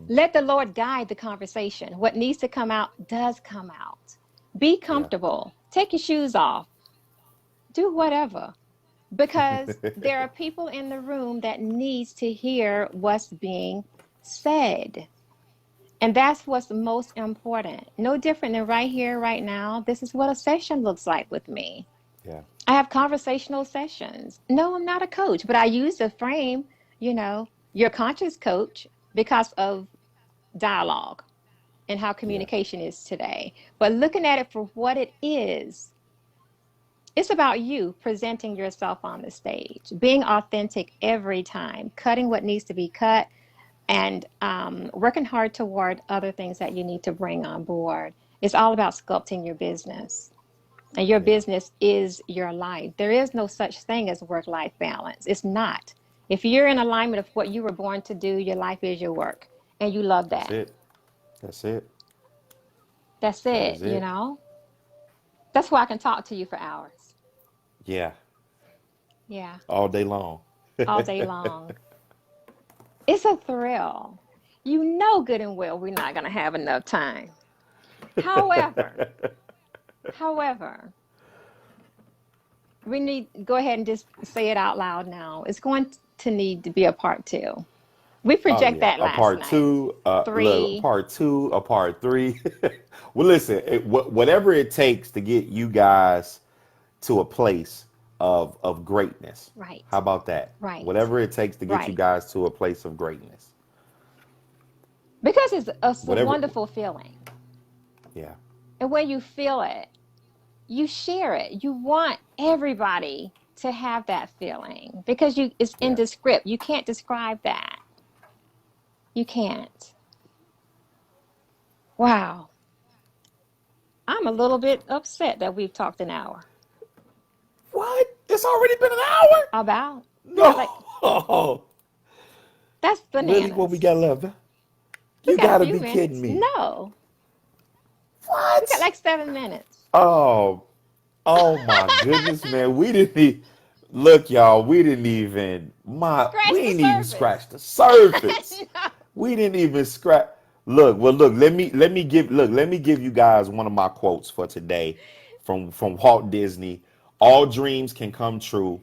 Let the Lord guide the conversation. What needs to come out does come out. Be
Yeah.
comfortable. Take your shoes off. Do whatever. Because there are people in the room that needs to hear what's being said. And that's what's most important. No different than right here, right now. This is what a session looks like with me.
Yeah.
I have conversational sessions. No, I'm not a coach, but I use the frame, your conscious coach because of dialogue and how
Yeah.
communication is today. But looking at it for what it is, it's about you presenting yourself on the stage, being authentic every time, cutting what needs to be cut, and working hard toward other things that you need to bring on board. It's all about sculpting your business. And your
Yeah.
business is your life. There is no such thing as work life balance. It's not. If you're in alignment of what you were born to do, your life is your work. And you love
That's
that.
it. That's it.
That's
That
it,
is it.
That's why I can talk to you for hours.
Yeah.
Yeah,
All day long.
all day long. It's a thrill. You know good and well we're not going to have enough time. However, we need go ahead and just say it out loud now. It's going to need to be a part two. We
Oh
project
yeah,
that
a
last
part
night.
two. Look, a
Three,
part two, a part three. Well, listen, whatever it takes to get you guys to a place of greatness. How
right,
about that?
right,
Whatever it takes to get you
right.
guys to a place of greatness.
Because it's a
Whatever.
wonderful feeling.
Yeah.
And when you feel it, you share it. You want everybody to have that feeling because it's in
Yeah.
the script. You can't describe that. You can't. Wow. I'm a little bit upset that we've talked an hour.
What? It's already been an hour?
About, yeah, like
No.
that's
Really? What we
bananas.
got left?
We
You
got a
gotta
few
be kidding
minutes.
me.
No, we got
What?
like 7 minutes.
Oh, oh my goodness, man. We didn't look, y'all. We
Scratch the
didn't even
surface.
scratch the surface.
No.
We didn't even scratch. Look, well, look. Let me give you guys one of my quotes for today, from Walt Disney. All dreams can come true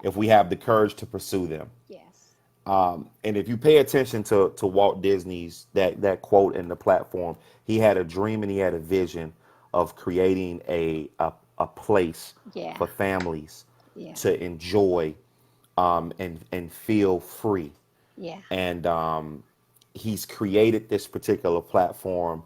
if we
Yes.
have the courage to pursue them.
Yes.
And if you pay attention to Walt Disney's that quote in the platform, he had a dream and he had a vision of creating a place
Yeah.
for families
Yeah.
to enjoy, and feel free.
Yeah.
And he's created this particular platform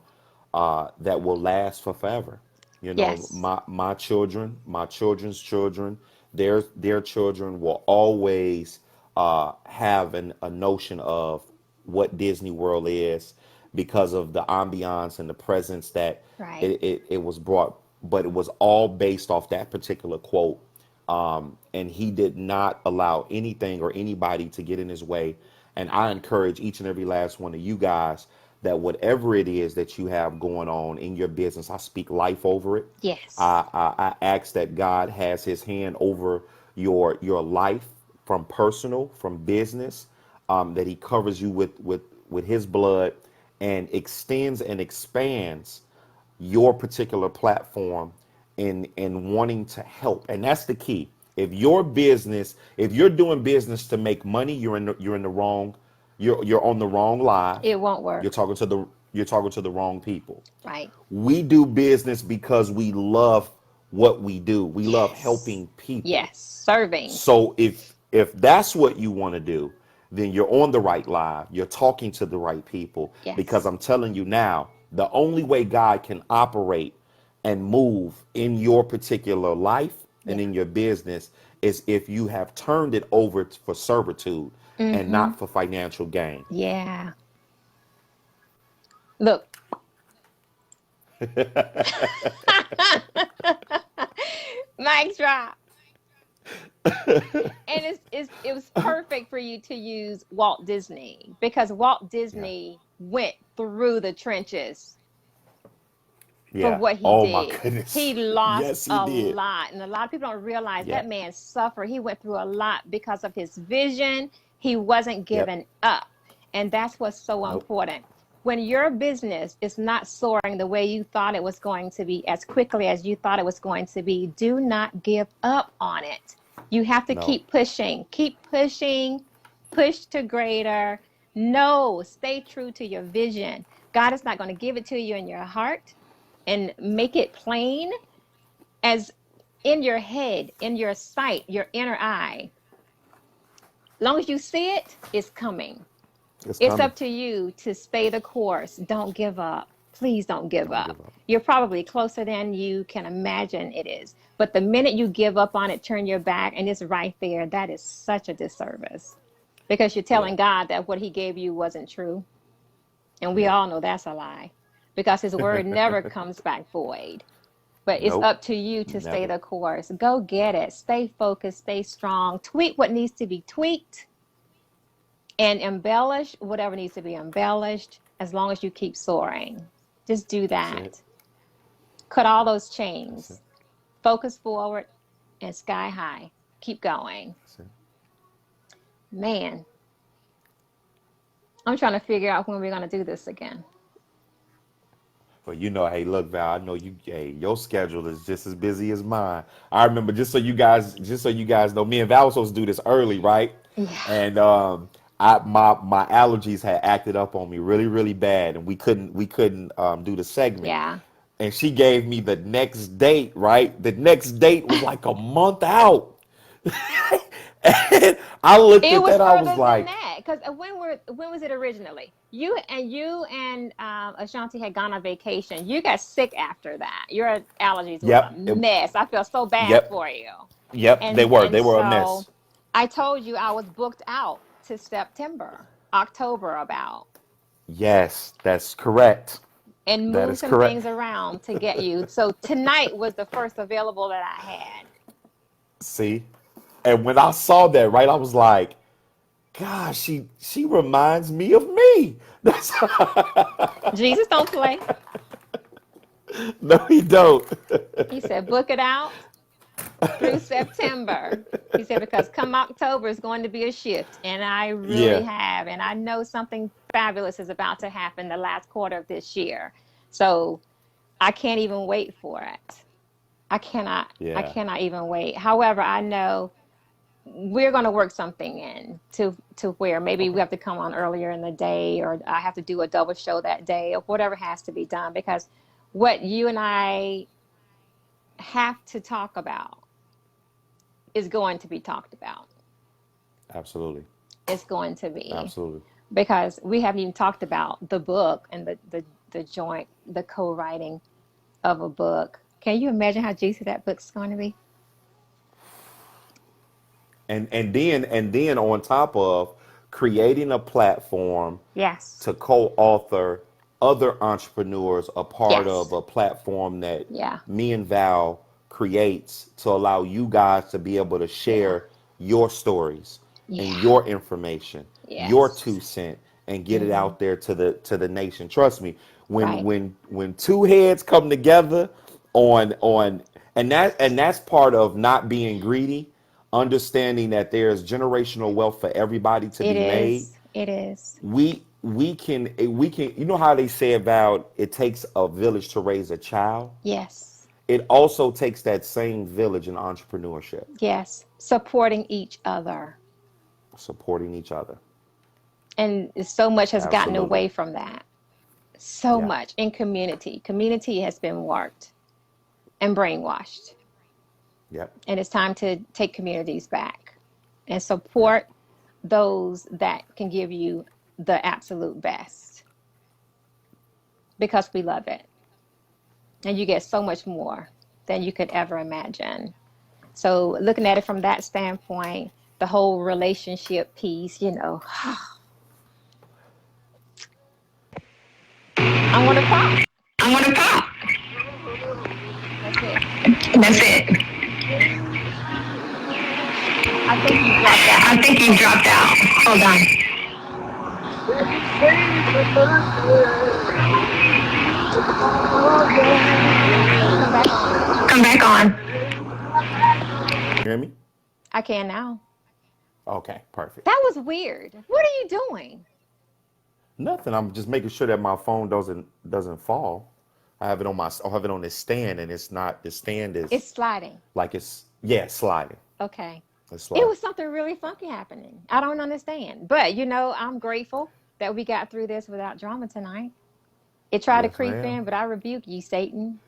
that will last for forever.
Yes.
My children, my children's children, their children will always have a notion of what Disney World is because of the ambiance and the presence that
Right.
it was brought, but it was all based off that particular quote. And he did not allow anything or anybody to get in his way. And I encourage each and every last one of you guys that whatever it is that you have going on in your business, I speak life over it.
Yes.
I ask that God has his hand over your life, from personal, from business, that he covers you with his blood and extends and expands your particular platform in wanting to help. And that's the key. If you're doing business to make money, you're in the wrong. you're on the wrong live.
It won't
You're
work.
talking to the you're talking to the wrong people.
Right.
We do business because we love what we do. We love
Yes.
helping people.
Yes. Serving.
So if that's what you want to do, then you're on the right live. You're talking to the right people because
Yes.
I'm telling you now, the only way God can operate and move in your particular life and
Yeah.
in your business is if you have turned it over for servitude and
Mm-hmm.
not for financial gain.
Yeah. Look, mic drop. And it was perfect for you to use Walt Disney because Walt
Yeah.
Disney went through the trenches for
Yeah.
what he
Oh my
did.
goodness.
He lost
Yes, he
a
did.
lot. And a lot of people don't realize
Yeah.
that man suffered. He went through a lot because of his vision. He wasn't
Yep.
giving up. And that's what's so
Nope.
important. When your business is not soaring the way you thought it was going to be, as quickly as you thought it was going to be, do not give up on it. You have to
No.
keep pushing, push to greater. No, stay true to your vision. God is not going to give it to you in your heart and make it plain as in your head, in your sight, your inner eye. As long as you see it, it's coming.
It's
It's
coming.
up to you to stay the course. Don't give up. Please don't give
Don't
up.
give up.
You're probably closer than you can imagine it is. But the minute you give up on it, turn your back, and it's right there, that is such a disservice because you're
Yeah.
telling God that what He gave you wasn't true. And we
Yep.
all know that's a lie because His word never comes back void. But it's
Nope.
up to you to stay
Never.
the course. Go get it. Stay focused, stay strong. Tweak what needs to be tweaked and embellish whatever needs to be embellished as long as you keep soaring. Just do
That's it.
that. Cut all those
That's it.
chains. Focus forward and sky high. Keep going.
That's it.
Man, I'm trying to figure out when we're going to do this again.
But hey, look, Val, I know hey, your schedule is just as busy as mine. I remember just so you guys know, me and Val was supposed to do this early, right?
Yeah.
And my allergies had acted up on me really, really bad, and we couldn't do the segment.
Yeah.
And she gave me the next date, right? The next date was like a month out. And I looked
It
at
was
that, I was
further than
like,
that because when was it originally? You and Ashanti had gone on vacation. You got sick after that. Your allergies was a
yep,
mess. I feel so bad
yep,
for you.
yep, they
And
were.
and
They were a
so
mess.
I told you I was booked out to September, October about,
Yes, that's correct.
and
That
moved
is
some
correct.
things around to get you. So tonight was the first available that I had.
See? And when I saw that, right, I was like, gosh, she reminds me of me. That's
Jesus don't play.
no, he don't.
He said, book it out through September. He said, because come October is going to be a shift. And I really
Yeah,
have. And I know something fabulous is about to happen the last quarter of this year. So I can't even wait for it. I
yeah.
cannot even wait. However, I know we're going to work something in to where maybe we
Okay.
have to come on earlier in the day or I have to do a double show that day or whatever has to be done because what you and I have to talk about is going to be talked about.
Absolutely.
It's going to be
Absolutely.
because we haven't even talked about the book and the joint, the co-writing of a book. Can you imagine how juicy that book's going to be?
And then on top of creating a platform
Yes.
to co-author other entrepreneurs a part of
Yes.
a platform that
Yeah.
me and Val creates to allow you guys to be able to
Yeah.
share your stories and
Yeah.
your information, your
Yes.
2 cent, and get it
Hmm.
out there to the nation. Trust me, when
Right.
when when two heads come together on and that's part of not being greedy, understanding that there's generational wealth for everybody to
It
be made.
is. It is.
We can how they say about it takes a village to raise a child.
Yes.
It also takes that same village in entrepreneurship,
Yes. Supporting each other.
supporting each other.
And so much has gotten
Absolutely.
away from that. So
Yeah.
much in community. Community has been warped and brainwashed.
Yep.
And it's time to take communities back and
Yep.
support those that can give you the absolute best because we love it. And you get so much more than you could ever imagine. So, looking at it from that standpoint, the whole relationship piece, I want to talk.
I want to talk.
That's it.
That's it.
I think you dropped
I
out.
think you
Hold on.
dropped out. Hold on.
Come back on.
Come back on. Hear me?
I can now.
Okay, perfect.
That was weird. What are you doing?
Nothing. I'm just making sure that my phone doesn't fall. I have it on this stand, and it's not. The stand is
It's sliding.
like it's sliding.
Okay.
It's
It
sliding.
was something really funky happening. I don't understand. But, I'm grateful that we got through this without drama tonight. It tried to
Yes,
creep
ma'am.
in, but I rebuke you, Satan.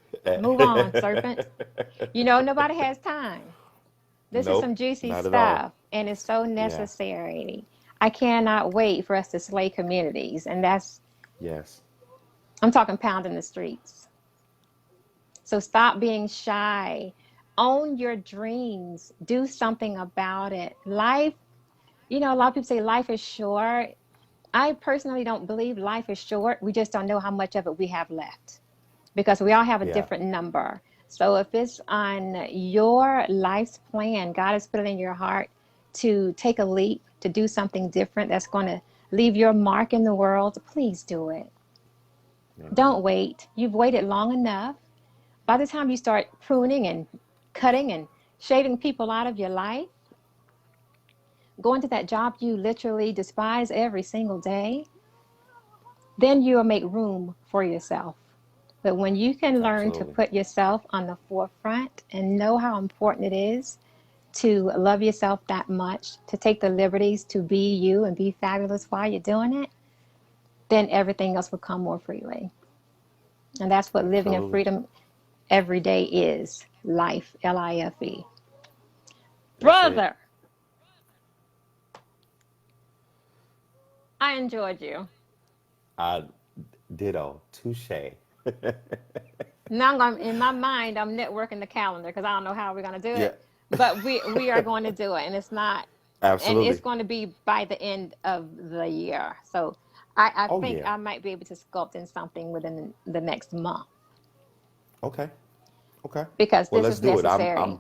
Move on, serpent. Nobody has time. This is some
Nope,
juicy
not at all.
stuff, and it's so
Yeah.
necessary. I cannot wait for us to slay communities, and
Yes.
I'm talking pounding the streets. So stop being shy. Own your dreams. Do something about it. Life, a lot of people say life is short. I personally don't believe life is short. We just don't know how much of it we have left because we all have a
Yeah.
different number. So if it's on your life's plan, God has put it in your heart to take a leap, to do something different that's going to leave your mark in the world, please do it.
Amen.
Don't wait. You've waited long enough. By the time you start pruning and cutting and shaving people out of your life, going to that job you literally despise every single day, then you'll make room for yourself. But when you can learn to
Absolutely.
put yourself on the forefront and know how important it is to love yourself that much, to take the liberties to be you and be fabulous while you're doing it, then everything else will come more freely. And that's what living in
Absolutely.
freedom every day is life, Life.
That's it.
Brother, I enjoyed you.
I ditto. Touche.
Now in my mind, I'm networking the calendar because I don't know how we're going to do
Yeah.
it, but we are going to do it, and it's
Absolutely.
going to be by the end of the year. So I
Oh
think
yeah.
I might be able to sculpt in something within the next month
Okay. Okay.
because
Well,
this
let's
is
do it.
necessary.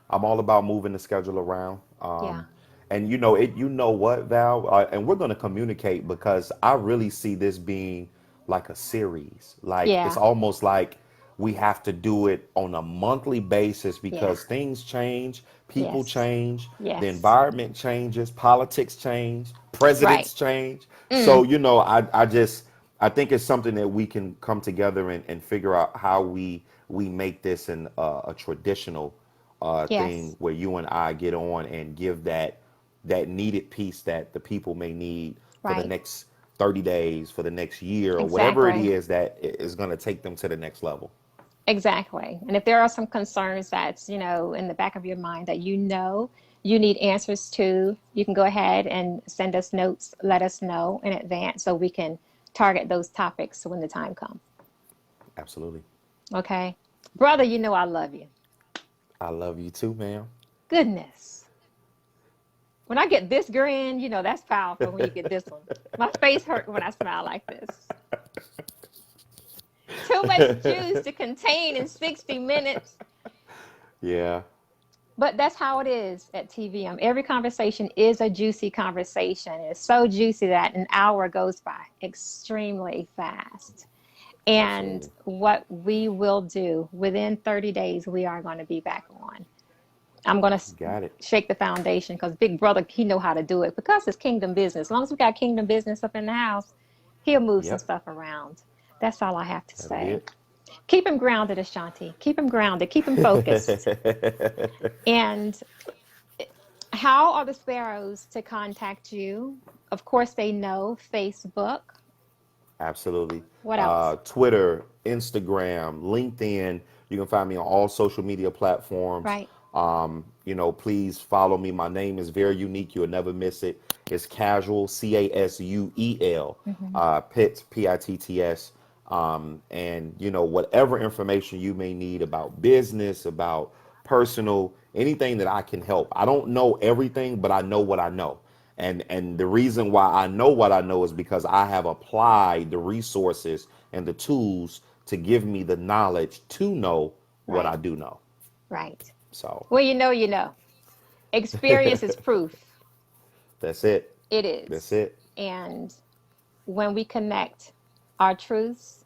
I'm all about moving the schedule around.
Yeah.
And you know it. You know what, Val? And we're going to communicate because I really see this being like a series. Like it's
Yeah.
almost like we have to do it on a monthly basis
Yeah.
because things change, people
Yes.
change, the
Yes.
environment changes, politics change,
Right.
presidents change. So
Mm.
I think it's something that we can come together and figure out how we make this a traditional thing
Yes.
where you and I get on and give that needed piece that the people may need for the
Right.
next 30 days, for the next year, or whatever it
Exactly.
is that is going to take them to the next level.
Exactly. And if there are some concerns that's, in the back of your mind that you need answers to, you can go ahead and send us notes, let us know in advance so we can target those topics when the time comes.
Absolutely.
Okay. Brother, I love you.
I love you too, ma'am.
Goodness. When I get this grin, that's powerful when you get this one. My face hurt when I smile like this. Too much juice to contain in 60 minutes.
Yeah.
But that's how it is at T.V.M. Every conversation is a juicy conversation. It's so juicy that an hour goes by extremely fast. And
Absolutely.
what we will do within 30 days, we are going to be back on. I'm going to
Got it.
shake the foundation because Big Brother, he know how to do it because it's kingdom business. As long as we got kingdom business up in the house, he'll move some
Yep.
stuff around. That's all I have to
That'll be
say.
it.
Keep him grounded, Ashanti. Keep him grounded. Keep him focused. And how are the Sparrows to contact you? Of course, they know Facebook.
Absolutely.
What else?
Twitter, Instagram, LinkedIn. You can find me on all social media platforms.
Right.
Please follow me. My name is very unique. You'll never miss it. It's Casual, Casuel,
Mm-hmm.
Pitts, Pitts. And whatever information you may need about business, about personal, anything that I can help. I don't know everything, but I know what I know. And the reason why I know what I know is because I have applied the resources and the tools to give me the knowledge to know what
Right.
I do know.
Right.
So
Well, you know. Experience is proof.
that's it.
It
That's
is.
it.
And when we connect our truths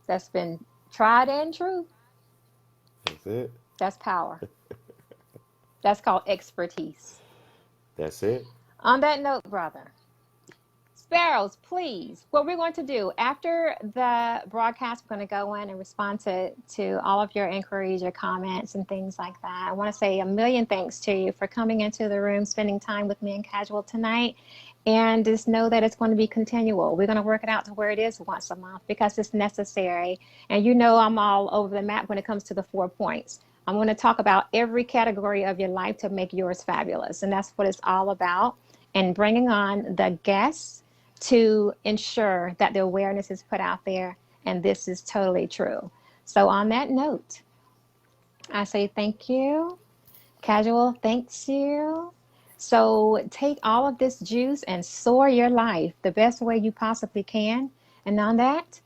that's been tried and true,
That's it.
that's power. That's called expertise.
That's it.
On that note, brother, Sparrows, please. What we're going to do after the broadcast, we're going to go in and respond to all of your inquiries, your comments, and things like that. I want to say a million thanks to you for coming into the room, spending time with me and Casual tonight. And just know that it's going to be continual. We're going to work it out to where it is once a month because it's necessary. And you know, I'm all over the map when it comes to the 4 points. I'm going to talk about every category of your life to make yours fabulous. And that's what it's all about. And bringing on the guests to ensure that the awareness is put out there and this is totally true. So, on that note, I say thank you. Casual, thanks you. So, take all of this juice and soar your life the best way you possibly can. And on that,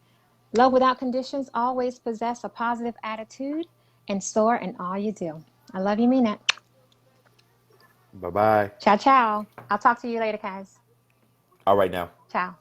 love without conditions, always possess a positive attitude and soar in all you do. I love you, mean it.
Bye bye.
Ciao, ciao. I'll talk to you later, guys.
All right now.
Ciao.